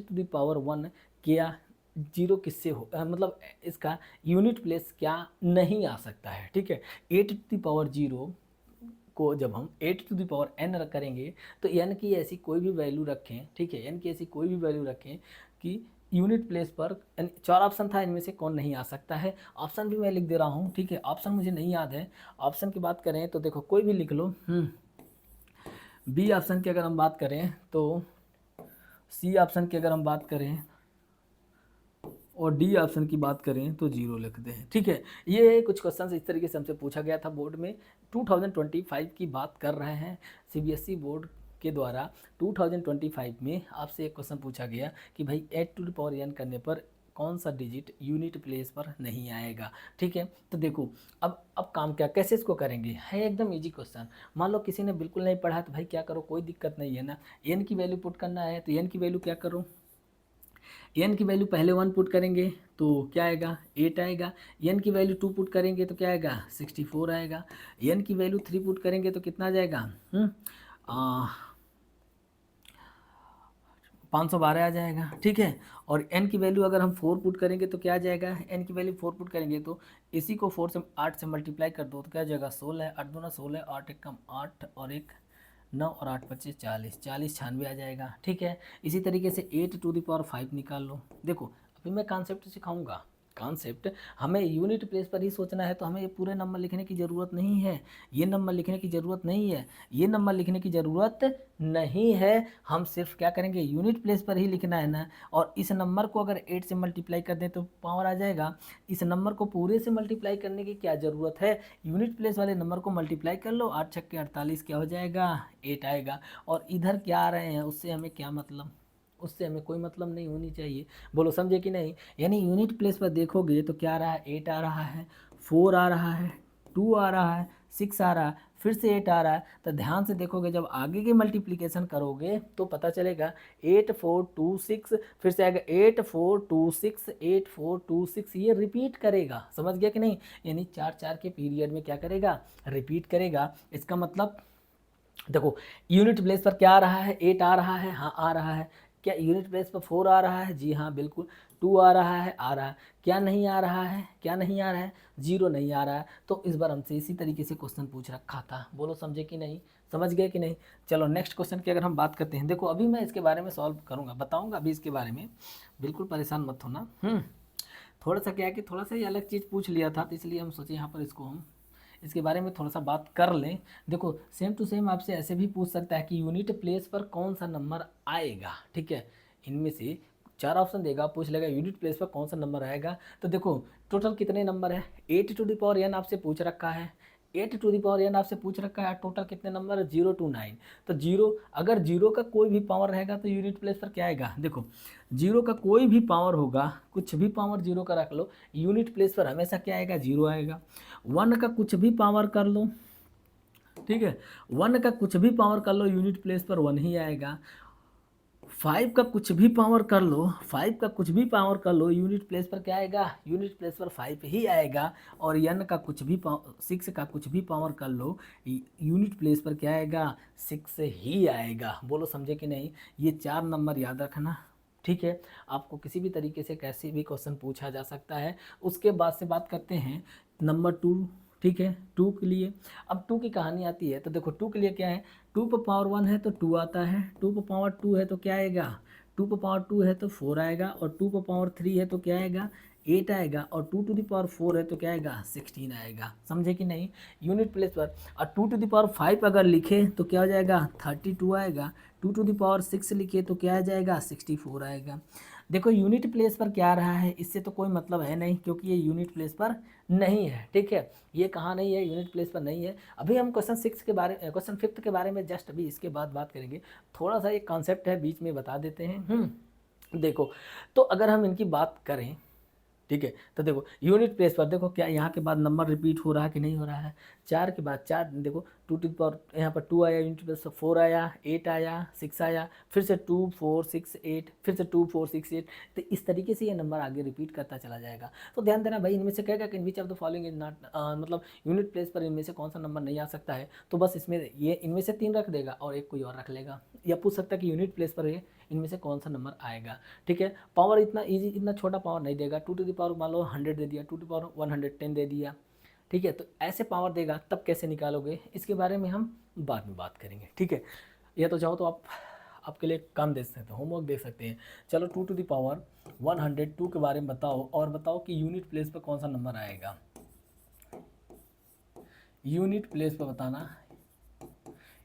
क्या 0 किससे हो, मतलब इसका यूनिट प्लेस क्या नहीं आ सकता है, ठीक है। 8 को जब हम 8n करेंगे तो n की ऐसी कोई भी वैल्यू रखें, ठीक है, n की ऐसी कोई भी वैल्यू रखें कि यूनिट प्लेस पर 4 ऑप्शन था, इनमें से कौन नहीं आ सकता है। ऑप्शन भी मैं लिख दे रहा हूँ, ठीक है। ऑप्शन मुझे नहीं याद है, ऑप्शन की बात करें तो देखो कोई भी लिख लो। बी ऑप्शन की अगर हम बात करें तो सी ऑप्शन की अगर हम बात करें और डी ऑप्शन की बात करें तो 0 लिखते हैं। ठीक है, ये कुछ क्वेश्चन इस तरीके से हमसे पूछा गया था बोर्ड में। 2025 की बात कर रहे हैं, सीबीएसई बोर्ड के द्वारा 2025 में आपसे एक क्वेश्चन पूछा गया कि भाई 8 टू द पावर n करने पर कौन सा डिजिट यूनिट प्लेस पर नहीं आएगा। ठीक है, तो देखो अब काम क्या, कैसे इसको करेंगे, है एकदम इजी क्वेश्चन। मान लो किसी ने बिल्कुल नहीं पढ़ा तो भाई क्या करो, कोई दिक्कत नहीं है ना। n की वैल्यू पुट करना है तो n की वैल्यू क्या करो, n की वैल्यू पहले 1 पुट करेंगे तो क्या आएगा 8 आएगा। n की वैल्यू 2 पुट करेंगे तो क्या आएगा 64 आएगा। n की वैल्यू 3 पुट करेंगे तो कितना आ जाएगा 512 आ जाएगा। ठीक है, और n की वैल्यू अगर हम 4 पुट करेंगे तो क्या आ जाएगा, n की वैल्यू 4 पुट करेंगे तो इसी को 4 से 8 से मल्टीप्लाई कर दो तो क्या आ जाएगा 16, 8 दूना 16, 8 एक कम 8 और एक 9 और 8 25 40, 40 96 आ जाएगा। ठीक है, इसी तरीके से 8 टू द पावर 5 निकाल लो। देखो अभी मैं कॉन्सेप्ट सिखाऊंगा, कॉन्सेप्ट हमें यूनिट प्लेस पर ही सोचना है, तो हमें ये पूरे नंबर लिखने की ज़रूरत नहीं है, ये नंबर लिखने की ज़रूरत नहीं है, ये नंबर लिखने की ज़रूरत नहीं है। हम सिर्फ क्या करेंगे, यूनिट प्लेस पर ही लिखना है ना। और इस नंबर को अगर 8 से मल्टीप्लाई कर दें तो पावर आ जाएगा। इस नंबर को पूरे से मल्टीप्लाई करने की क्या ज़रूरत है, यूनिट प्लेस वाले नंबर को मल्टीप्लाई कर लो, 8 छक्के 48 क्या हो जाएगा 8 आएगा। और इधर क्या आ रहे हैं उससे हमें क्या मतलब, उससे हमें कोई मतलब नहीं होनी चाहिए। बोलो समझे कि नहीं। यानी यूनिट प्लेस पर देखोगे तो क्या आ रहा है 8 आ रहा है, 4 आ रहा है, 2 आ रहा है, 6 आ रहा है, फिर से 8 आ रहा है। तो ध्यान से देखोगे जब आगे की मल्टीप्लिकेशन करोगे तो पता चलेगा 8 4 2 6, फिर से आएगा 8 4 2 6, 8 4 2 6, ये रिपीट करेगा। समझ गया कि नहीं। यानी 4 4 के पीरियड में क्या करेगा, रिपीट करेगा। इसका मतलब देखो यूनिट प्लेस पर क्या आ रहा है 8 आ रहा है, हाँ आ रहा है। क्या यूनिट प्लेस पर 4 आ रहा है, जी हाँ बिल्कुल। 2 आ रहा है, आ रहा है। क्या नहीं आ रहा है, क्या नहीं आ रहा है, 0 नहीं आ रहा है। तो इस बार हमसे इसी तरीके से क्वेश्चन पूछ रखा था। बोलो समझे कि नहीं, समझ गए कि नहीं। चलो नेक्स्ट क्वेश्चन की अगर हम बात करते हैं, देखो अभी मैं इसके बारे में सॉल्व करूँगा, बताऊँगा अभी इसके बारे में, बिल्कुल परेशान मत होना। थोड़ा सा क्या है कि थोड़ा सा ये अलग चीज़ पूछ लिया था तो इसलिए हम सोचे यहाँ पर इसको हम इसके बारे में थोड़ा सा बात कर लें। देखो सेम टू सेम आपसे ऐसे भी पूछ सकता है कि यूनिट प्लेस पर कौन सा नंबर आएगा। ठीक है, इनमें से 4 ऑप्शन देगा, पूछ लेगा यूनिट प्लेस पर कौन सा नंबर आएगा। तो देखो टोटल कितने नंबर है, 8 टू द पावर n आपसे पूछ रखा है, 8 टू द पावर n आपसे पूछ रखा है। टोटल कितने नंबर है 0 to 9। तो 0, अगर 0 का कोई भी पावर रहेगा तो यूनिट प्लेस पर क्या आएगा, देखो 0 का कोई भी पावर होगा, कुछ भी पावर 0 का रख लो, यूनिट प्लेस पर हमेशा क्या आएगा 0 आएगा। 1 का कुछ भी पावर कर लो, ठीक है, 1 का कुछ भी पावर कर लो, यूनिट प्लेस पर 1 ही आएगा। 5 का कुछ भी पावर कर लो, 5 का कुछ भी पावर कर लो, यूनिट प्लेस पर क्या आएगा, यूनिट प्लेस पर 5 ही आएगा। और n का कुछ भी 6 का कुछ भी पावर कर लो, यूनिट प्लेस पर क्या आएगा 6 ही आएगा। बोलो समझे कि नहीं। ये 4 नंबर याद रखना। ठीक है, आपको किसी भी तरीके से कैसे भी क्वेश्चन पूछा जा सकता है। उसके बाद से बात करते हैं नंबर 2। ठीक है, 2 के लिए अब 2 की कहानी आती है। तो देखो 2 के लिए क्या है, 2 पर पावर 1 है तो 2 आता है, 2 पर पावर 2 है तो क्या आएगा, 2 पर पावर 2 है तो 4 आएगा, और 2 पर पावर 3 है तो क्या आएगा 8 आएगा, और 2 टू द पावर 4 है तो क्या आएगा 16 आएगा। समझे कि नहीं। यूनिट प्लेस पर और 2 टू द पावर 5 अगर लिखे तो क्या हो जाएगा 32 आएगा, 2 टू द पावर 6 लिखे तो क्या आ जाएगा 64 आएगा। देखो यूनिट प्लेस पर क्या आ रहा है, इससे तो कोई मतलब है नहीं क्योंकि ये यूनिट प्लेस पर नहीं है। ठीक है, ये कहाँ नहीं है, यूनिट प्लेस पर नहीं है। अभी हम क्वेश्चन 5 के बारे में जस्ट अभी इसके बाद बात करेंगे। थोड़ा सा एक कॉन्सेप्ट है बीच में बता देते हैं। देखो तो अगर हम इनकी बात करें, ठीक है, तो देखो यूनिट प्लेस पर देखो क्या यहाँ के बाद नंबर रिपीट हो रहा है कि नहीं हो रहा है। 4 के बाद 4, देखो 2 टू द पावर यहाँ पर 2 आया, यूनिट प्लेस 4 आया, 8 आया, 6 आया, फिर से 2 4 6 8, फिर से 2 4 6 8। तो इस तरीके से ये नंबर आगे रिपीट करता चला जाएगा। तो ध्यान देना भाई, इनमें से कहेगा कि which of the following is not, मतलब यूनिट प्लेस पर इनमें से कौन सा नंबर नहीं आ सकता है। तो बस इसमें ये इनमें से 3 रख देगा और एक कोई और रख लेगा, या पूछ सकता है कि यूनिट प्लेस पर ये इनमें से कौन सा नंबर आएगा। ठीक है, पावर इतना इजी, इतना छोटा पावर नहीं देगा। 2 टू द पावर मान लो 100 दे दिया, 2 टू पावर 110 दे दिया। ठीक है, तो ऐसे पावर देगा तब कैसे निकालोगे, इसके बारे में हम बाद में बात करेंगे। ठीक है, या तो चाहो तो आप आपके लिए काम दे सकते हैं, होमवर्क दे सकते हैं। चलो 2 टू द पावर 102 के बारे में बताओ, और बताओ कि यूनिट प्लेस पर कौन सा नंबर आएगा। यूनिट प्लेस पर बताना,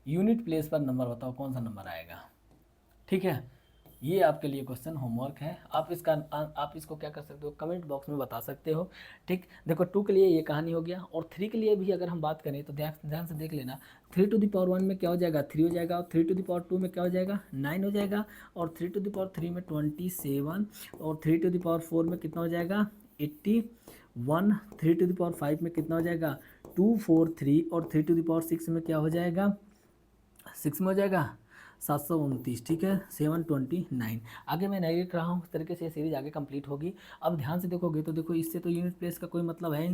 यूनिट प्लेस पर नंबर बताओ कौन सा नंबर आएगा। ठीक है, ये आपके लिए क्वेश्चन होमवर्क है। आप इसको क्या कर सकते हो, कमेंट बॉक्स में बता सकते हो। ठीक, देखो 2 के लिए ये कहानी हो गया, और 3 के लिए भी अगर हम बात करें तो ध्यान से देख लेना। 3 टू द पावर 1 में क्या हो जाएगा, 3 हो जाएगा, और 3 टू द पावर 2 में क्या हो जाएगा, 9 हो जाएगा, और 3 टू द पावर 3 में 27, और 3 टू द पावर 4 में कितना हो जाएगा, 81, 3 टू द पावर 5 में कितना हो जाएगा, 243, और 3 टू द पावर 6 में क्या हो जाएगा, 6 में हो जाएगा 729। ठीक है, 729। आगे मैं नहीं लिख रहा हूँ, इस तरीके से ये सीरीज आगे कंप्लीट होगी। अब ध्यान से देखोगे तो देखो इससे तो यूनिट प्लेस का कोई मतलब है ही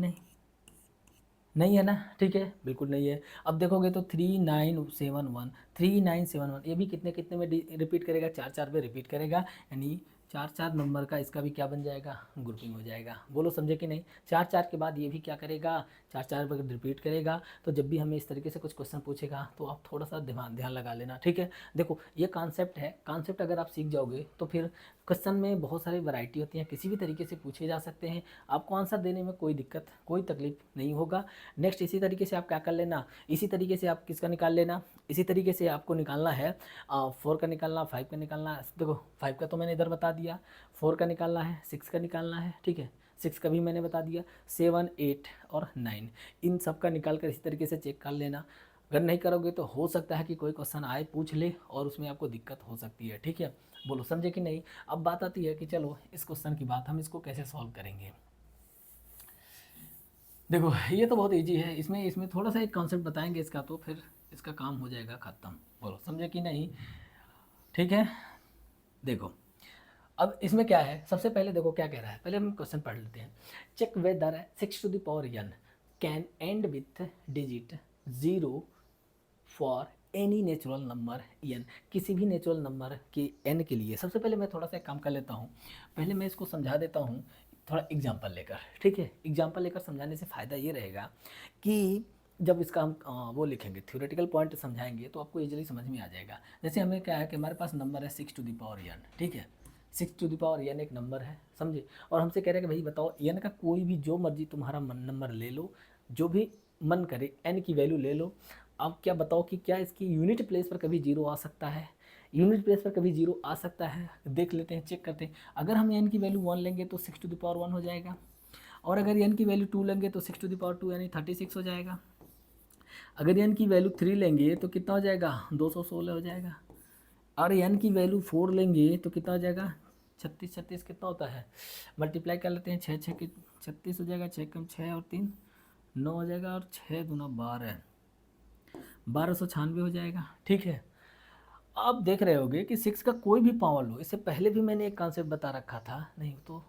नहीं है ना। ठीक है, बिल्कुल नहीं है। अब देखोगे तो 3971 ये भी कितने कितने में रिपीट करेगा, 4 पे रिपीट करेगा, यानी 4 नंबर का इसका भी क्या बन जाएगा, ग्रुपिंग हो जाएगा। बोलो समझे कि नहीं। 4 के बाद ये भी क्या करेगा, 4 पर रिपीट करेगा। तो जब भी हमें इस तरीके से कुछ क्वेश्चन पूछेगा तो आप थोड़ा सा ध्यान लगा लेना। ठीक है, देखो ये कॉन्सेप्ट है, कॉन्सेप्ट अगर आप सीख जाओगे तो फिर क्वेश्चन में बहुत सारी वैरायटी होती है, किसी भी तरीके से पूछे जा सकते हैं। आपको आंसर देने में कोई दिक्कत, कोई तकलीफ नहीं होगा। नेक्स्ट इसी तरीके से आप क्या कर लेना, इसी तरीके से आप किसका निकाल लेना, इसी तरीके से आपको निकालना है 4 का निकालना, 5 का निकालना। देखो 5 का तो मैंने इधर बता दिया, 4 का निकालना है, 6 का निकालना है। ठीक है, 6 का भी मैंने बता दिया, 7, 8 और 9 इन सब का निकाल कर इसी तरीके से चेक कर लेना। अगर नहीं करोगे तो हो सकता है कि कोई क्वेश्चन आए, पूछ ले, और उसमें आपको दिक्कत हो सकती है। ठीक है, बोलो समझे कि नहीं। अब बात आती है कि चलो इस क्वेश्चन की बात, हम इसको कैसे सॉल्व करेंगे। देखो ये तो बहुत इजी है, इसमें थोड़ा सा एक कॉन्सेप्ट बताएंगे इसका, तो फिर इसका काम हो जाएगा ख़त्म। बोलो समझे कि नहीं। ठीक है, देखो अब इसमें क्या है, सबसे पहले देखो क्या कह रहा है, पहले हम क्वेश्चन पढ़ लेते हैं। Check whether 6 to the power n can end with digit 0 for any natural number n, किसी भी नेचुरल नंबर के n के लिए। सबसे पहले मैं थोड़ा सा एक काम कर लेता हूँ, पहले मैं इसको समझा देता हूँ थोड़ा एग्जाम्पल लेकर। ठीक है, एग्जाम्पल लेकर समझाने से फ़ायदा ये रहेगा कि जब इसका हम वो लिखेंगे, थ्योरेटिकल पॉइंट समझाएंगे तो आपको इजीली समझ में आ जाएगा। जैसे हमें क्या है कि हमारे पास नंबर है 6 टू द पावर n। ठीक है, 6 टू द पावर n एक नंबर है, समझे। और हमसे कह रहे हैं कि भाई बताओ n का कोई भी जो मर्जी तुम्हारा नंबर ले लो, जो भी मन करे n की वैल्यू ले लो। अब क्या बताओ कि क्या इसकी यूनिट प्लेस पर कभी जीरो आ सकता है, यूनिट प्लेस पर कभी जीरो आ सकता है। देख लेते हैं, चेक करते हैं। अगर हम n की वैल्यू 1 लेंगे तो 6 टू द पावर 1 हो जाएगा, और अगर n की वैल्यू 2 लेंगे तो 6 टू द पावर 2 यानी 36 हो जाएगा। अगर n की वैल्यू 3 लेंगे तो कितना हो जाएगा, 216 हो जाएगा। और n की वैल्यू 4 लेंगे तो कितना हो जाएगा, 36 कितना होता है, मल्टीप्लाई कर लेते हैं, 6 की 36 हो जाएगा, 6 कम 6 और 3 9 हो जाएगा, और 6 दूना 12, 1296 हो जाएगा। ठीक है, आप देख रहे होगे कि 6 का कोई भी पावर लो, इससे पहले भी मैंने एक कॉन्सेप्ट बता रखा था, नहीं तो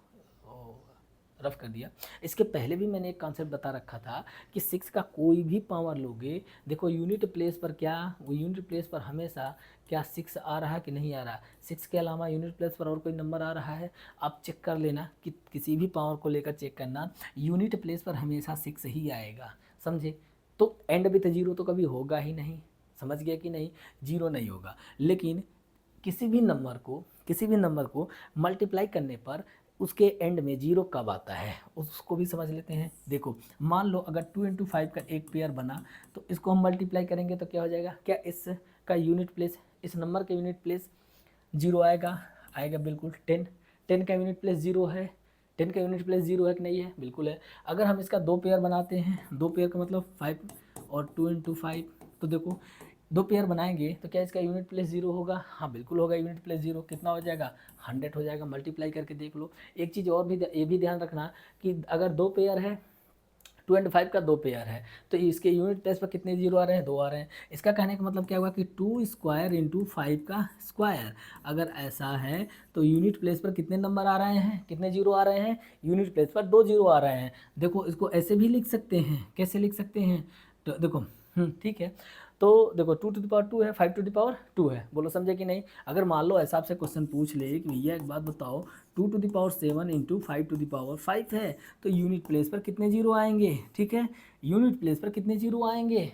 रफ कर दिया, इसके पहले भी मैंने एक कॉन्सेप्ट बता रखा था कि 6 का कोई भी पावर लोगे, देखो यूनिट प्लेस पर क्या, वो यूनिट प्लेस पर हमेशा क्या 6 आ रहा है कि नहीं आ रहा, 6 के अलावा यूनिट प्लेस पर और कोई नंबर आ रहा है, आप चेक कर लेना कि किसी भी पावर को लेकर चेक करना, यूनिट प्लेस पर हमेशा 6 ही आएगा, समझे। तो एंड विथ जीरो तो कभी होगा ही नहीं, समझ गया कि नहीं, जीरो नहीं होगा। लेकिन किसी भी नंबर को मल्टीप्लाई करने पर उसके एंड में जीरो कब आता है, उसको भी समझ लेते हैं। देखो मान लो अगर 2 × 5 का एक पेयर बना, तो इसको हम मल्टीप्लाई करेंगे तो क्या हो जाएगा, क्या इसका यूनिट प्लेस, इस नंबर का यूनिट प्लेस जीरो आएगा, बिल्कुल। 10 का यूनिट प्लेस जीरो है, 10 का यूनिट प्लेस जीरो है कि नहीं है, बिल्कुल है। अगर हम इसका 2 पेयर बनाते हैं, 2 पेयर का मतलब 5 और 2 × 5, तो देखो 2 पेयर बनाएंगे तो क्या इसका यूनिट प्लेस जीरो होगा, हाँ बिल्कुल होगा, यूनिट प्लेस जीरो कितना हो जाएगा, 100 हो जाएगा। मल्टीप्लाई करके देख लो। एक चीज़ और भी, ये भी ध्यान रखना कि अगर 2 पेयर है, 2 × 5 का 2 पेयर है, तो इसके यूनिट प्लेस पर कितने जीरो आ रहे हैं, 2 आ रहे हैं। इसका कहने का मतलब क्या हुआ कि 2 स्क्वायर × 5 का स्क्वायर, अगर ऐसा है तो यूनिट प्लेस पर कितने नंबर आ रहे हैं, कितने जीरो आ रहे हैं, यूनिट प्लेस पर 2 जीरो आ रहे हैं। देखो इसको ऐसे भी लिख सकते हैं, कैसे लिख सकते हैं, तो देखो ठीक है, तो देखो 2 टू द पावर 2 है, 5 टू द पावर 2 है, बोलो समझे कि नहीं। अगर मान लो ऐसा आपसे क्वेश्चन पूछ ले कि भैया एक बात बताओ 2 to the power 7 × 5 to the power 5 है, तो यूनिट प्लेस पर कितने जीरो आएंगे, ठीक है, यूनिट प्लेस पर कितने जीरो आएंगे,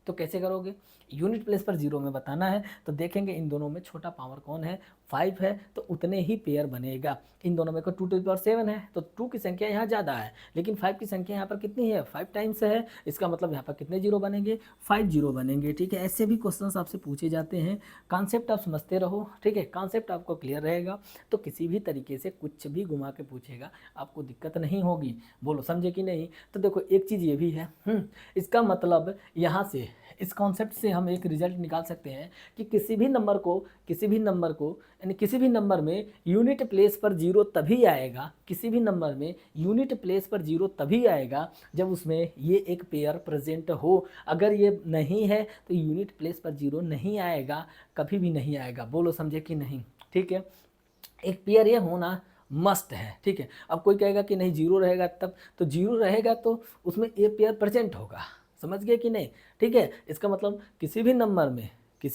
तो कैसे करोगे, यूनिट प्लेस पर जीरो में बताना है तो देखेंगे इन दोनों में छोटा पावर कौन है, 5 है तो उतने ही पेयर बनेगा। इन दोनों में को 2 to the power 7 है तो 2 की संख्या यहाँ ज़्यादा है, लेकिन 5 की संख्या यहाँ पर कितनी है, 5 टाइम्स है, इसका मतलब यहाँ पर कितने जीरो बनेंगे, 5 जीरो बनेंगे। ठीक है, ऐसे भी क्वेश्चंस आपसे पूछे जाते हैं। कॉन्सेप्ट आप समझते रहो, ठीक है, कॉन्सेप्ट आपको क्लियर रहेगा तो किसी भी तरीके से कुछ भी घुमा के पूछेगा आपको दिक्कत नहीं होगी। बोलो समझे कि नहीं। तो देखो एक चीज़ ये भी है, इसका मतलब यहाँ से इस कॉन्सेप्ट से हम एक रिजल्ट निकाल सकते हैं कि किसी भी नंबर को यानी किसी भी नंबर में यूनिट प्लेस पर जीरो तभी आएगा, किसी भी नंबर में यूनिट प्लेस पर जीरो तभी आएगा जब उसमें ये एक पेयर प्रेजेंट हो। अगर ये नहीं है तो यूनिट प्लेस पर जीरो नहीं आएगा, कभी भी नहीं आएगा। बोलो समझे कि नहीं। ठीक है, एक पेयर ये होना मस्ट है। ठीक है, अब कोई कहेगा कि नहीं जीरो रहेगा तब, तो जीरो रहेगा तो उसमें ए पेयर प्रेजेंट होगा, समझ गए कि नहीं। ठीक है, इसका मतलब किसी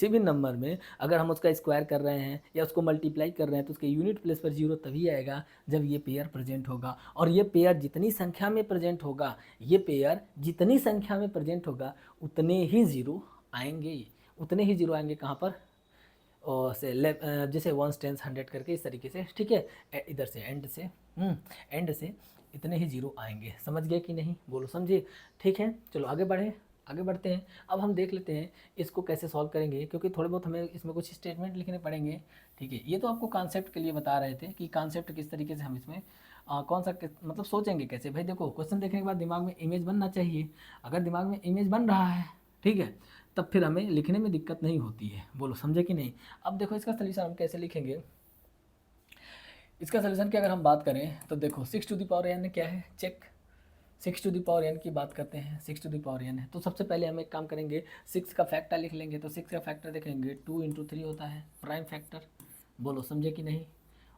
भी नंबर में अगर हम उसका स्क्वायर कर रहे हैं या उसको मल्टीप्लाई कर रहे हैं तो उसके यूनिट प्लेस पर जीरो तभी आएगा जब ये पेयर प्रेजेंट होगा। और ये पेयर जितनी संख्या में प्रेजेंट होगा, ये पेयर जितनी संख्या में प्रेजेंट होगा उतने ही जीरो आएंगे, उतने ही जीरो आएंगे। कहाँ पर, और से जैसे 1 10 100 करके इस तरीके से। ठीक है, इधर से एंड से इतने ही जीरो आएंगे। समझ गए कि नहीं, बोलो समझे। ठीक है, चलो आगे बढ़ते हैं। अब हम देख लेते हैं इसको कैसे सॉल्व करेंगे, क्योंकि थोड़े बहुत हमें इसमें कुछ स्टेटमेंट लिखने पड़ेंगे। ठीक है, ये तो आपको कॉन्सेप्ट के लिए बता रहे थे कि कॉन्सेप्ट किस तरीके से हम इसमें कौन सा मतलब सोचेंगे कैसे। भाई देखो, क्वेश्चन देखने के बाद दिमाग में इमेज बनना चाहिए। अगर दिमाग में इमेज बन रहा है, ठीक है, तब फिर हमें लिखने में दिक्कत नहीं होती है। बोलो समझे कि नहीं। अब देखो इसका सलूशन हम कैसे लिखेंगे। इसका सलूशन की अगर हम बात करें तो देखो 6n क्या है, चेक 6n की बात करते हैं। 6n है तो सबसे पहले हम एक काम करेंगे, 6 का फैक्टर लिख लेंगे। तो 6 का फैक्टर देखेंगे 2 × 3 होता है, प्राइम फैक्टर। बोलो समझे कि नहीं।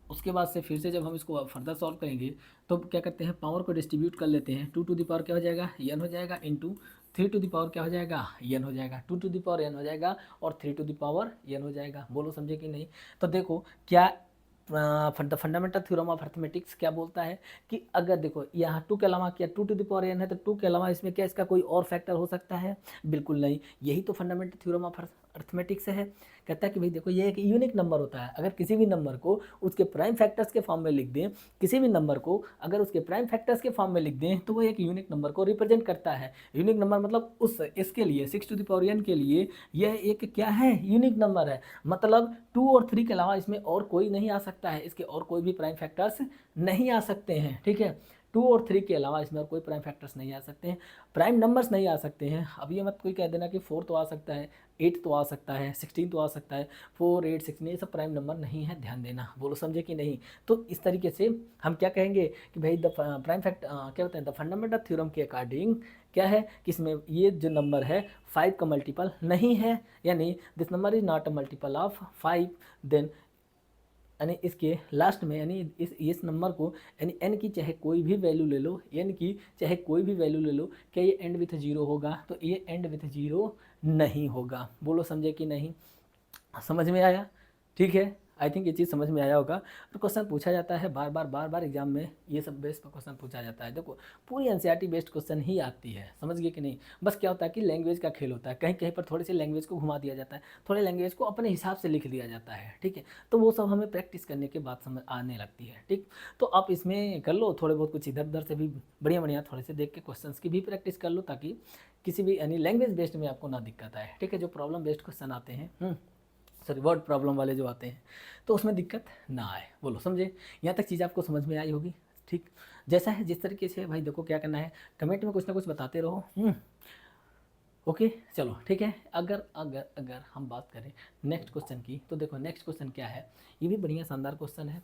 उसके बाद से फिर से जब हम इसको फर्दर सॉल्व करेंगे तो क्या करते हैं, पावर को डिस्ट्रीब्यूट कर लेते हैं। 2 to the power क्या हो जाएगा, n हो जाएगा, इंटू 3 to the power क्या हो जाएगा, n हो जाएगा, 2 to the power n हो जाएगा और 3 to the power n हो जाएगा। बोलो समझे कि नहीं। तो देखो क्या फंडामेंटल थ्योरम ऑफ अर्थमेटिक्स क्या बोलता है कि अगर देखो यहाँ 2 के अलावा क्या 2 to the power n है तो 2 के अलावा इसमें क्या इसका कोई और फैक्टर हो सकता है, बिल्कुल नहीं। यही तो फंडामेंटल थ्योरम ऑफ अर्थमेटिक्स है। कहता है कि भाई देखो ये एक यूनिक नंबर होता है। अगर किसी भी नंबर को उसके प्राइम फैक्टर्स के फॉर्म में लिख दें, किसी भी नंबर को अगर उसके प्राइम फैक्टर्स के फॉर्म में लिख दें तो वो एक यूनिक नंबर को रिप्रेजेंट करता है। यूनिक नंबर मतलब उस इसके लिए 6 to the power n के लिए यह एक क्या है, यूनिक नंबर है। मतलब 2 और 3 के अलावा इसमें और कोई नहीं आ सकता है, इसके और कोई भी प्राइम फैक्टर्स नहीं आ सकते हैं। ठीक है, 2 और 3 के अलावा इसमें और कोई प्राइम फैक्टर्स नहीं आ सकते हैं, प्राइम नंबर्स नहीं आ सकते हैं। अब ये मत कोई कह देना कि 4 तो आ सकता है, 8 तो आ सकता है, 16 तो आ सकता है, 4 8 16 ये सब प्राइम नंबर नहीं है, ध्यान देना। बोलो समझे कि नहीं। तो इस तरीके से हम क्या कहेंगे कि भाई द प्राइम फैक्ट क्या होता है, द फंडामेंटल थ्योरम के अकॉर्डिंग क्या है कि इसमें ये जो नंबर है 5 का मल्टीपल नहीं है, यानी this number is not a multiple of 5। Then यानी इसके लास्ट में यानी इस नंबर को यानी n की चाहे कोई भी वैल्यू ले लो, n की चाहे कोई भी वैल्यू ले लो, क्या ये एंड विथ जीरो होगा, तो ये एंड विथ जीरो नहीं होगा। बोलो समझे कि नहीं, समझ में आया। ठीक है, आई थिंक ये चीज़ समझ में आया होगा। तो क्वेश्चन पूछा जाता है बार बार एग्जाम में, ये सब बेस पर क्वेश्चन पूछा जाता है। देखो पूरी एनसीईआरटी बेस्ड क्वेश्चन ही आती है, समझ गए कि नहीं। बस क्या होता है कि लैंग्वेज का खेल होता है, कहीं कहीं पर थोड़ी सी लैंग्वेज को घुमा दिया जाता है, थोड़े लैंग्वेज को अपने हिसाब से लिख दिया जाता है। ठीक है, तो वो सब हमें प्रैक्टिस करने के बाद समझ आने लगती है। ठीक, तो आप इसमें कर लो थोड़े बहुत कुछ इधर उधर से भी बढ़िया थोड़े से देख के क्वेश्चन की भी प्रैक्टिस कर लो, ताकि किसी भी यानी लैंग्वेज बेस्ड में आपको ना दिक्कत आए। ठीक है, जो प्रॉब्लम बेस्ड क्वेश्चन आते हैं सॉरी वर्ड प्रॉब्लम वाले जो आते हैं तो उसमें दिक्कत ना आए। बोलो समझे, यहाँ तक चीज़ आपको समझ में आई होगी। ठीक, जैसा है जिस तरीके से भाई देखो क्या करना है, कमेंट में कुछ ना कुछ बताते रहो। ओके चलो ठीक है। अगर अगर अगर हम बात करें नेक्स्ट क्वेश्चन की, तो देखो नेक्स्ट क्वेश्चन क्या है, ये भी बढ़िया शानदार क्वेश्चन है।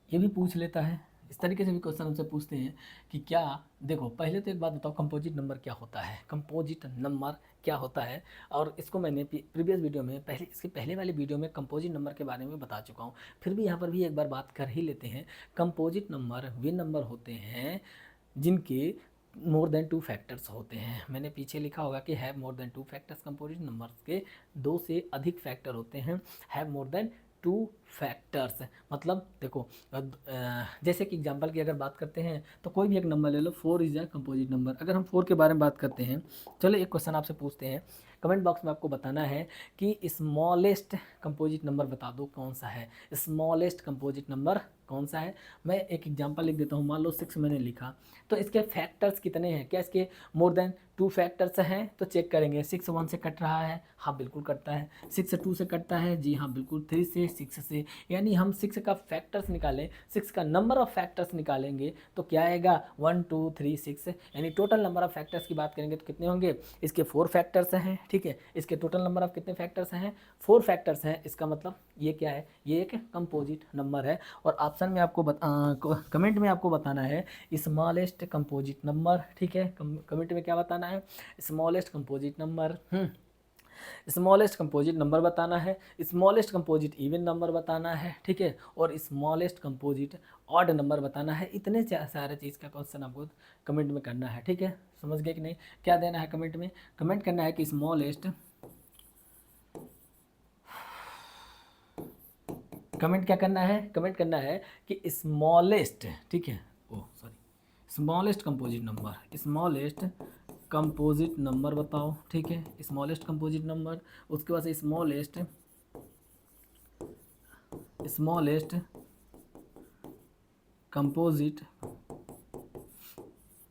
ये भी पूछ लेता है, इस तरीके से भी क्वेश्चन हमसे पूछते हैं कि क्या, देखो पहले तो एक बात बताओ, कंपोजिट नंबर क्या होता है, कंपोजिट नंबर क्या होता है। और इसको मैंने प्रीवियस वीडियो में इसके पहले वाले वीडियो में कंपोजिट नंबर के बारे में बता चुका हूँ, फिर भी यहाँ पर भी एक बार बात कर ही लेते हैं। कंपोजिट नंबर वे नंबर होते हैं जिनके मोर देन 2 फैक्टर्स होते हैं। मैंने पीछे लिखा होगा कि have more than 2 factors. Composite numbers के 2 से अधिक फैक्टर होते हैं, have more than two factors. मतलब देखो जैसे कि एग्जांपल की अगर बात करते हैं तो कोई भी एक नंबर ले लो, 4 इज अ कंपोजिट नंबर। अगर हम 4 के बारे में बात करते हैं, चलो एक क्वेश्चन आपसे पूछते हैं, कमेंट बॉक्स में आपको बताना है कि स्मॉलेस्ट कंपोजिट नंबर बता दो कौन सा है, स्मॉलेस्ट कंपोजिट नंबर कौन सा है। मैं एक एग्जांपल लिख देता हूँ, मान लो 6 मैंने लिखा, तो इसके फैक्टर्स कितने हैं, क्या इसके मोर देन 2 फैक्टर्स हैं, तो चेक करेंगे। 6 1 से कट रहा है, हाँ बिल्कुल कटता है। 6 2 से कटता है, जी हाँ बिल्कुल। 3 से, 6 से, यानी हम 6 का फैक्टर्स निकालें, 6 का नंबर ऑफ फैक्टर्स निकालेंगे तो क्या आएगा, 1 2 3 6, यानी टोटल नंबर ऑफ फैक्टर्स की बात करेंगे तो कितने होंगे, इसके 4 फैक्टर्स हैं, ठीक है। इसके टोटल नंबर ऑफ कितने फैक्टर्स हैं, 4 फैक्टर्स हैं। इसका मतलब ये क्या है, ये एक कंपोजिट नंबर है। और ऑप्शन में आपको कमेंट में आपको बताना है स्मॉलेस्ट कंपोजिट नंबर, ठीक है। कमेंट में क्या बताना है, smallest composite number, smallest composite number बताना है, स्मॉलेस्ट कंपोजिट इवन नंबर बताना है, ठीक है, और स्मॉलेस्ट कंपोजिट ऑड नंबर बताना है। इतने सारे चीज़ का क्वेश्चन आपको कमेंट में करना है, ठीक है। समझ गए कि नहीं, क्या देना है कमेंट में, कमेंट करना है कि स्मॉलेस्ट, कमेंट क्या करना है, कमेंट करना है कि स्मॉलेस्ट, ठीक है, oh sorry, smallest composite number, smallest composite number बताओ, ठीक है, स्मॉलेस्ट कंपोजिट नंबर। उसके बाद से स्मॉलेस्ट कंपोजिट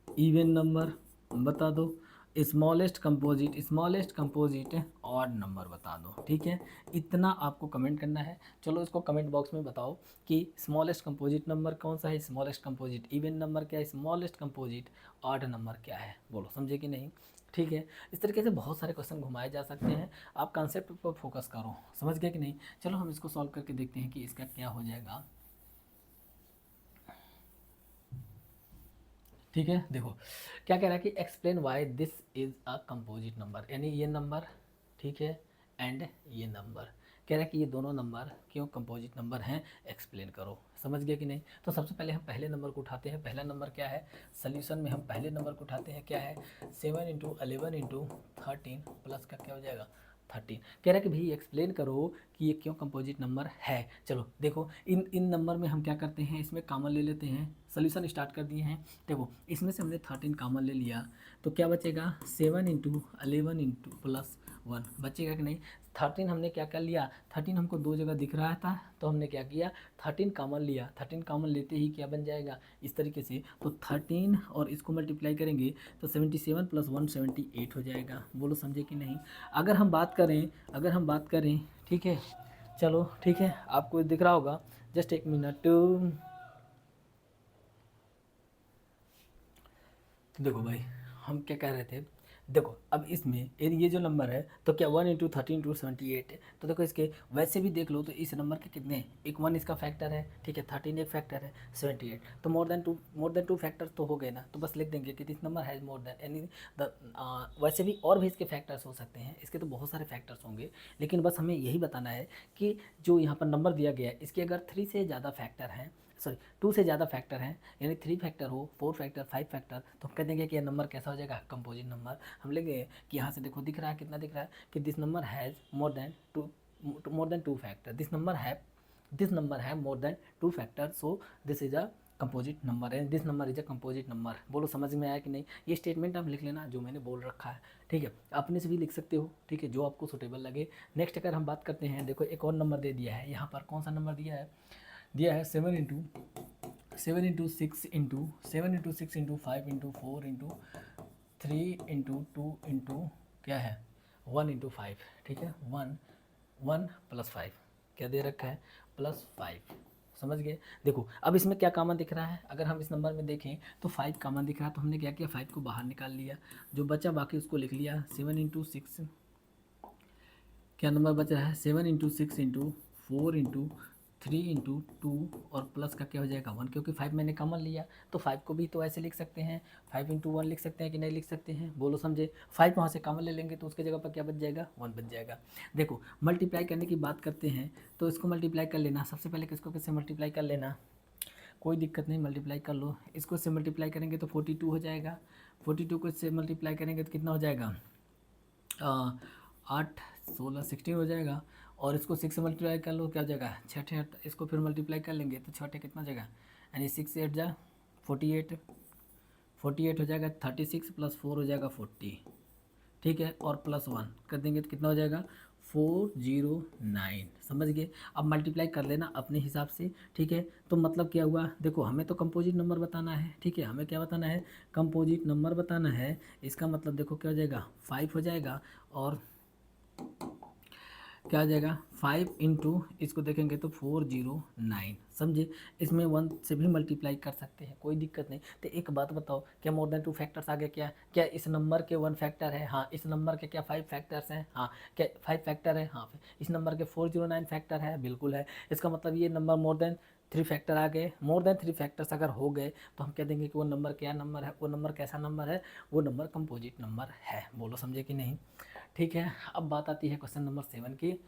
इवन नंबर बता दो, स्मॉलेस्ट कंपोजिट ऑड नंबर बता दो, ठीक है। इतना आपको कमेंट करना है। चलो इसको कमेंट बॉक्स में बताओ कि स्मॉलेस्ट कंपोजिट नंबर कौन सा है, स्मॉलेस्ट कंपोजिट इवन नंबर क्या है, स्मॉलेस्ट कंपोजिट ऑड नंबर क्या है, बोलो समझे कि नहीं, ठीक है। इस तरीके से बहुत सारे क्वेश्चन घुमाए जा सकते हैं, आप कॉन्सेप्ट पर फोकस करो, समझ गए कि नहीं। चलो हम इसको सॉल्व करके देखते हैं कि इसका क्या हो जाएगा, ठीक है। देखो क्या कह रहा है कि explain why this is a composite number, यानी ये नंबर, ठीक है, एंड ये नंबर, कह रहा है कि ये दोनों नंबर क्यों कंपोजिट नंबर हैं, एक्सप्लेन करो। समझ गए कि नहीं। तो सबसे पहले हम पहले नंबर को उठाते हैं। पहला नंबर क्या है, सोल्यूशन में हम पहले नंबर को उठाते हैं, क्या है, 7 इंटू 11 इंटू 13 प्लस का क्या हो जाएगा 13। कह रहा है कि भाई एक्सप्लेन करो कि ये क्यों कंपोजिट नंबर है। चलो देखो इन नंबर में हम क्या करते हैं, इसमें कॉमन ले लेते हैं, सोल्यूशन स्टार्ट कर दिए हैं। देखो इसमें से हमने 13 कॉमन ले लिया तो क्या बचेगा, 7 इंटू 11 इंटू प्लस 1 बचेगा कि नहीं। 13 हमने क्या कर लिया, 13 हमको दो जगह दिख रहा था तो हमने क्या किया, 13 कॉमन लिया। 13 कॉमन लेते ही क्या बन जाएगा इस तरीके से, तो 13 और इसको मल्टीप्लाई करेंगे तो 77 प्लस 1 78 हो जाएगा। बोलो समझे कि नहीं। अगर हम बात करें ठीक है, चलो ठीक है, आपको दिख रहा होगा, जस्ट एक मिनट। देखो भाई हम क्या कह रहे थे, देखो अब इसमें ये जो नंबर है तो क्या 1 इंटू 13 इंटू 78 है, तो देखो इसके वैसे भी देख लो तो इस नंबर के कितने हैं, एक 1 इसका फैक्टर है, ठीक है, 13 एक फैक्टर है, 78 तो मोर देन टू फैक्टर तो हो गए ना, तो बस लिख देंगे कि this number has more then यानी वैसे भी और भी इसके फैक्टर्स हो सकते हैं, इसके तो बहुत सारे फैक्टर्स होंगे, लेकिन बस हमें यही बताना है कि जो यहाँ पर नंबर दिया गया है इसके अगर 3 से ज़्यादा फैक्टर हैं, सॉरी 2 से ज़्यादा फैक्टर हैं, यानी 3 फैक्टर हो, 4 फैक्टर, 5 फैक्टर, तो हम कह देंगे कि यह नंबर कैसा हो जाएगा, कंपोजिट नंबर। हम लेंगे कि यहाँ से देखो दिख रहा है, कितना दिख रहा है कि this number has more than two factor, this number है more than 2 factor, so this is a composite number है, this number is a composite number. बोलो समझ में आया कि नहीं। ये स्टेटमेंट आप लिख लेना जो मैंने बोल रखा है, ठीक है, अपने से भी लिख सकते हो, ठीक है, जो आपको सुटेबल लगे। नेक्स्ट अगर हम बात करते हैं, देखो एक और नंबर दे दिया है यहाँ पर, कौन सा नंबर दिया है 7 into 6 into 5 into 4 into 3 into 2 into क्या है 1 इंटू 5, ठीक है, 1 प्लस 5 क्या दे रखा है, +5। समझ गए। देखो अब इसमें क्या कॉमन दिख रहा है, अगर हम इस नंबर में देखें तो 5 कॉमन दिख रहा है, तो हमने क्या किया 5 को बाहर निकाल लिया, जो बचा बाकी उसको लिख लिया। 7 इंटू 6 क्या नंबर बच रहा है, 7 इंटू 6 इंटू 4 इंटू 3 इंटू 2 और प्लस का क्या हो जाएगा 1, क्योंकि 5 मैंने कॉमन लिया तो 5 को भी तो ऐसे लिख सकते हैं, 5 इंटू 1 लिख सकते हैं कि नहीं लिख सकते हैं, बोलो समझे। 5 वहाँ से कॉमन ले लेंगे तो उसके जगह पर क्या बच जाएगा 1 बच जाएगा। देखो मल्टीप्लाई करने की बात करते हैं तो इसको मल्टीप्लाई कर लेना, सबसे पहले किसको किससे मल्टीप्लाई कर लेना, कोई दिक्कत नहीं, मल्टीप्लाई कर लो। इसको इससे मल्टीप्लाई करेंगे तो 42 हो जाएगा, 42 को इससे मल्टीप्लाई करेंगे तो कितना हो जाएगा 8 16 16 हो जाएगा, और इसको 6 से मल्टीप्लाई कर लो, क्या हो जाएगा 6 इसको फिर मल्टीप्लाई कर लेंगे तो 6 कितना हो जाएगा, यानी 6 से 8 जा 48, 48 हो जाएगा, 36 प्लस 4 हो जाएगा 40, ठीक है, और प्लस 1 कर देंगे तो कितना हो जाएगा 409। समझ गए। अब मल्टीप्लाई कर लेना अपने हिसाब से, ठीक है। तो मतलब क्या हुआ, देखो हमें तो कंपोजिट नंबर बताना है, ठीक है, हमें क्या बताना है, कंपोजिट नंबर बताना है। इसका मतलब देखो क्या हो जाएगा 5 हो जाएगा, और क्या आ जाएगा 5 इंटू इसको देखेंगे तो 409। समझे। इसमें 1 से भी मल्टीप्लाई कर सकते हैं, कोई दिक्कत नहीं। तो एक बात बताओ, क्या मोर देन 2 फैक्टर्स आ गए, क्या क्या इस नंबर के 1 फैक्टर है, हाँ। इस नंबर के क्या 5 फैक्टर्स हैं, हाँ। क्या 5 फैक्टर है, हाँ। इस नंबर के 409 फैक्टर है, बिल्कुल है। इसका मतलब ये नंबर मोर देन 3 फैक्टर आ गए। मोर देन 3 फैक्टर्स अगर हो गए तो हम कह देंगे कि वो नंबर क्या नंबर है, वो नंबर कैसा नंबर है, वो नंबर कंपोजिट नंबर है। बोलो समझे कि नहीं। ठीक है। अब बात आती है क्वेश्चन नंबर 7 की।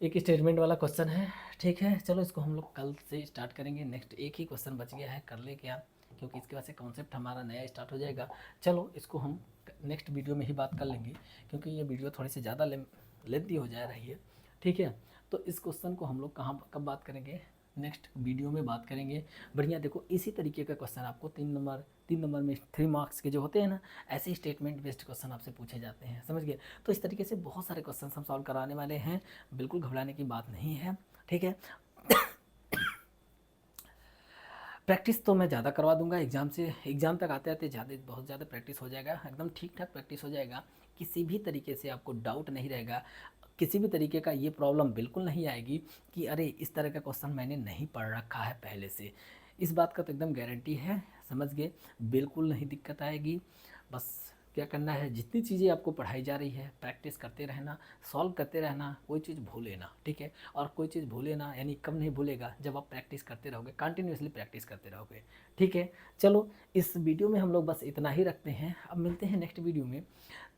एक स्टेटमेंट वाला क्वेश्चन है, ठीक है। चलो इसको हम लोग कल से स्टार्ट करेंगे। नेक्स्ट एक ही क्वेश्चन बच गया है, कर ले क्या, क्योंकि इसके बाद से कॉन्सेप्ट हमारा नया स्टार्ट हो जाएगा। चलो इसको हम नेक्स्ट वीडियो में ही बात कर लेंगे, क्योंकि ये वीडियो थोड़ी सी ज़्यादा लेंथी हो जा रही है, ठीक है। तो इस क्वेश्चन को हम लोग कहाँ कब बात करेंगे, नेक्स्ट वीडियो में बात करेंगे। बढ़िया। देखो इसी तरीके का क्वेश्चन आपको 3 नंबर में 3 मार्क्स के जो होते हैं ना, ऐसे स्टेटमेंट बेस्ड क्वेश्चन आपसे पूछे जाते हैं, समझ गए। तो इस तरीके से बहुत सारे क्वेश्चन हम सॉल्व कराने वाले हैं, बिल्कुल घबराने की बात नहीं है, ठीक है। प्रैक्टिस तो मैं ज़्यादा करवा दूंगा, एग्ज़ाम तक आते आते बहुत ज़्यादा प्रैक्टिस हो जाएगा, एकदम ठीक ठाक प्रैक्टिस हो जाएगा। किसी भी तरीके से आपको डाउट नहीं रहेगा, किसी भी तरीके का ये प्रॉब्लम बिल्कुल नहीं आएगी कि अरे इस तरह का क्वेश्चन मैंने नहीं पढ़ रखा है पहले से। इस बात का तो एकदम गारंटी है, समझ गए। बिल्कुल नहीं दिक्कत आएगी। बस क्या करना है, जितनी चीज़ें आपको पढ़ाई जा रही है प्रैक्टिस करते रहना, सॉल्व करते रहना, कोई चीज़ भूले ना, ठीक है। और कोई चीज़ भूले ना यानी कब नहीं भूलेगा, जब आप प्रैक्टिस करते रहोगे, कंटिन्यूसली प्रैक्टिस करते रहोगे, ठीक है। चलो इस वीडियो में हम लोग बस इतना ही रखते हैं, अब मिलते हैं नेक्स्ट वीडियो में।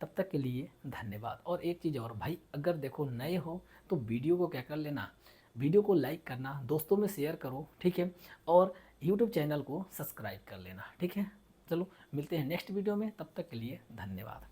तब तक के लिए धन्यवाद। और एक चीज़ और भाई, अगर देखो नए हो तो वीडियो को क्या कर लेना, वीडियो को लाइक करना, दोस्तों में शेयर करो, ठीक है। और यूट्यूब चैनल को सब्सक्राइब कर लेना, ठीक है। चलो मिलते हैं नेक्स्ट वीडियो में, तब तक के लिए धन्यवाद।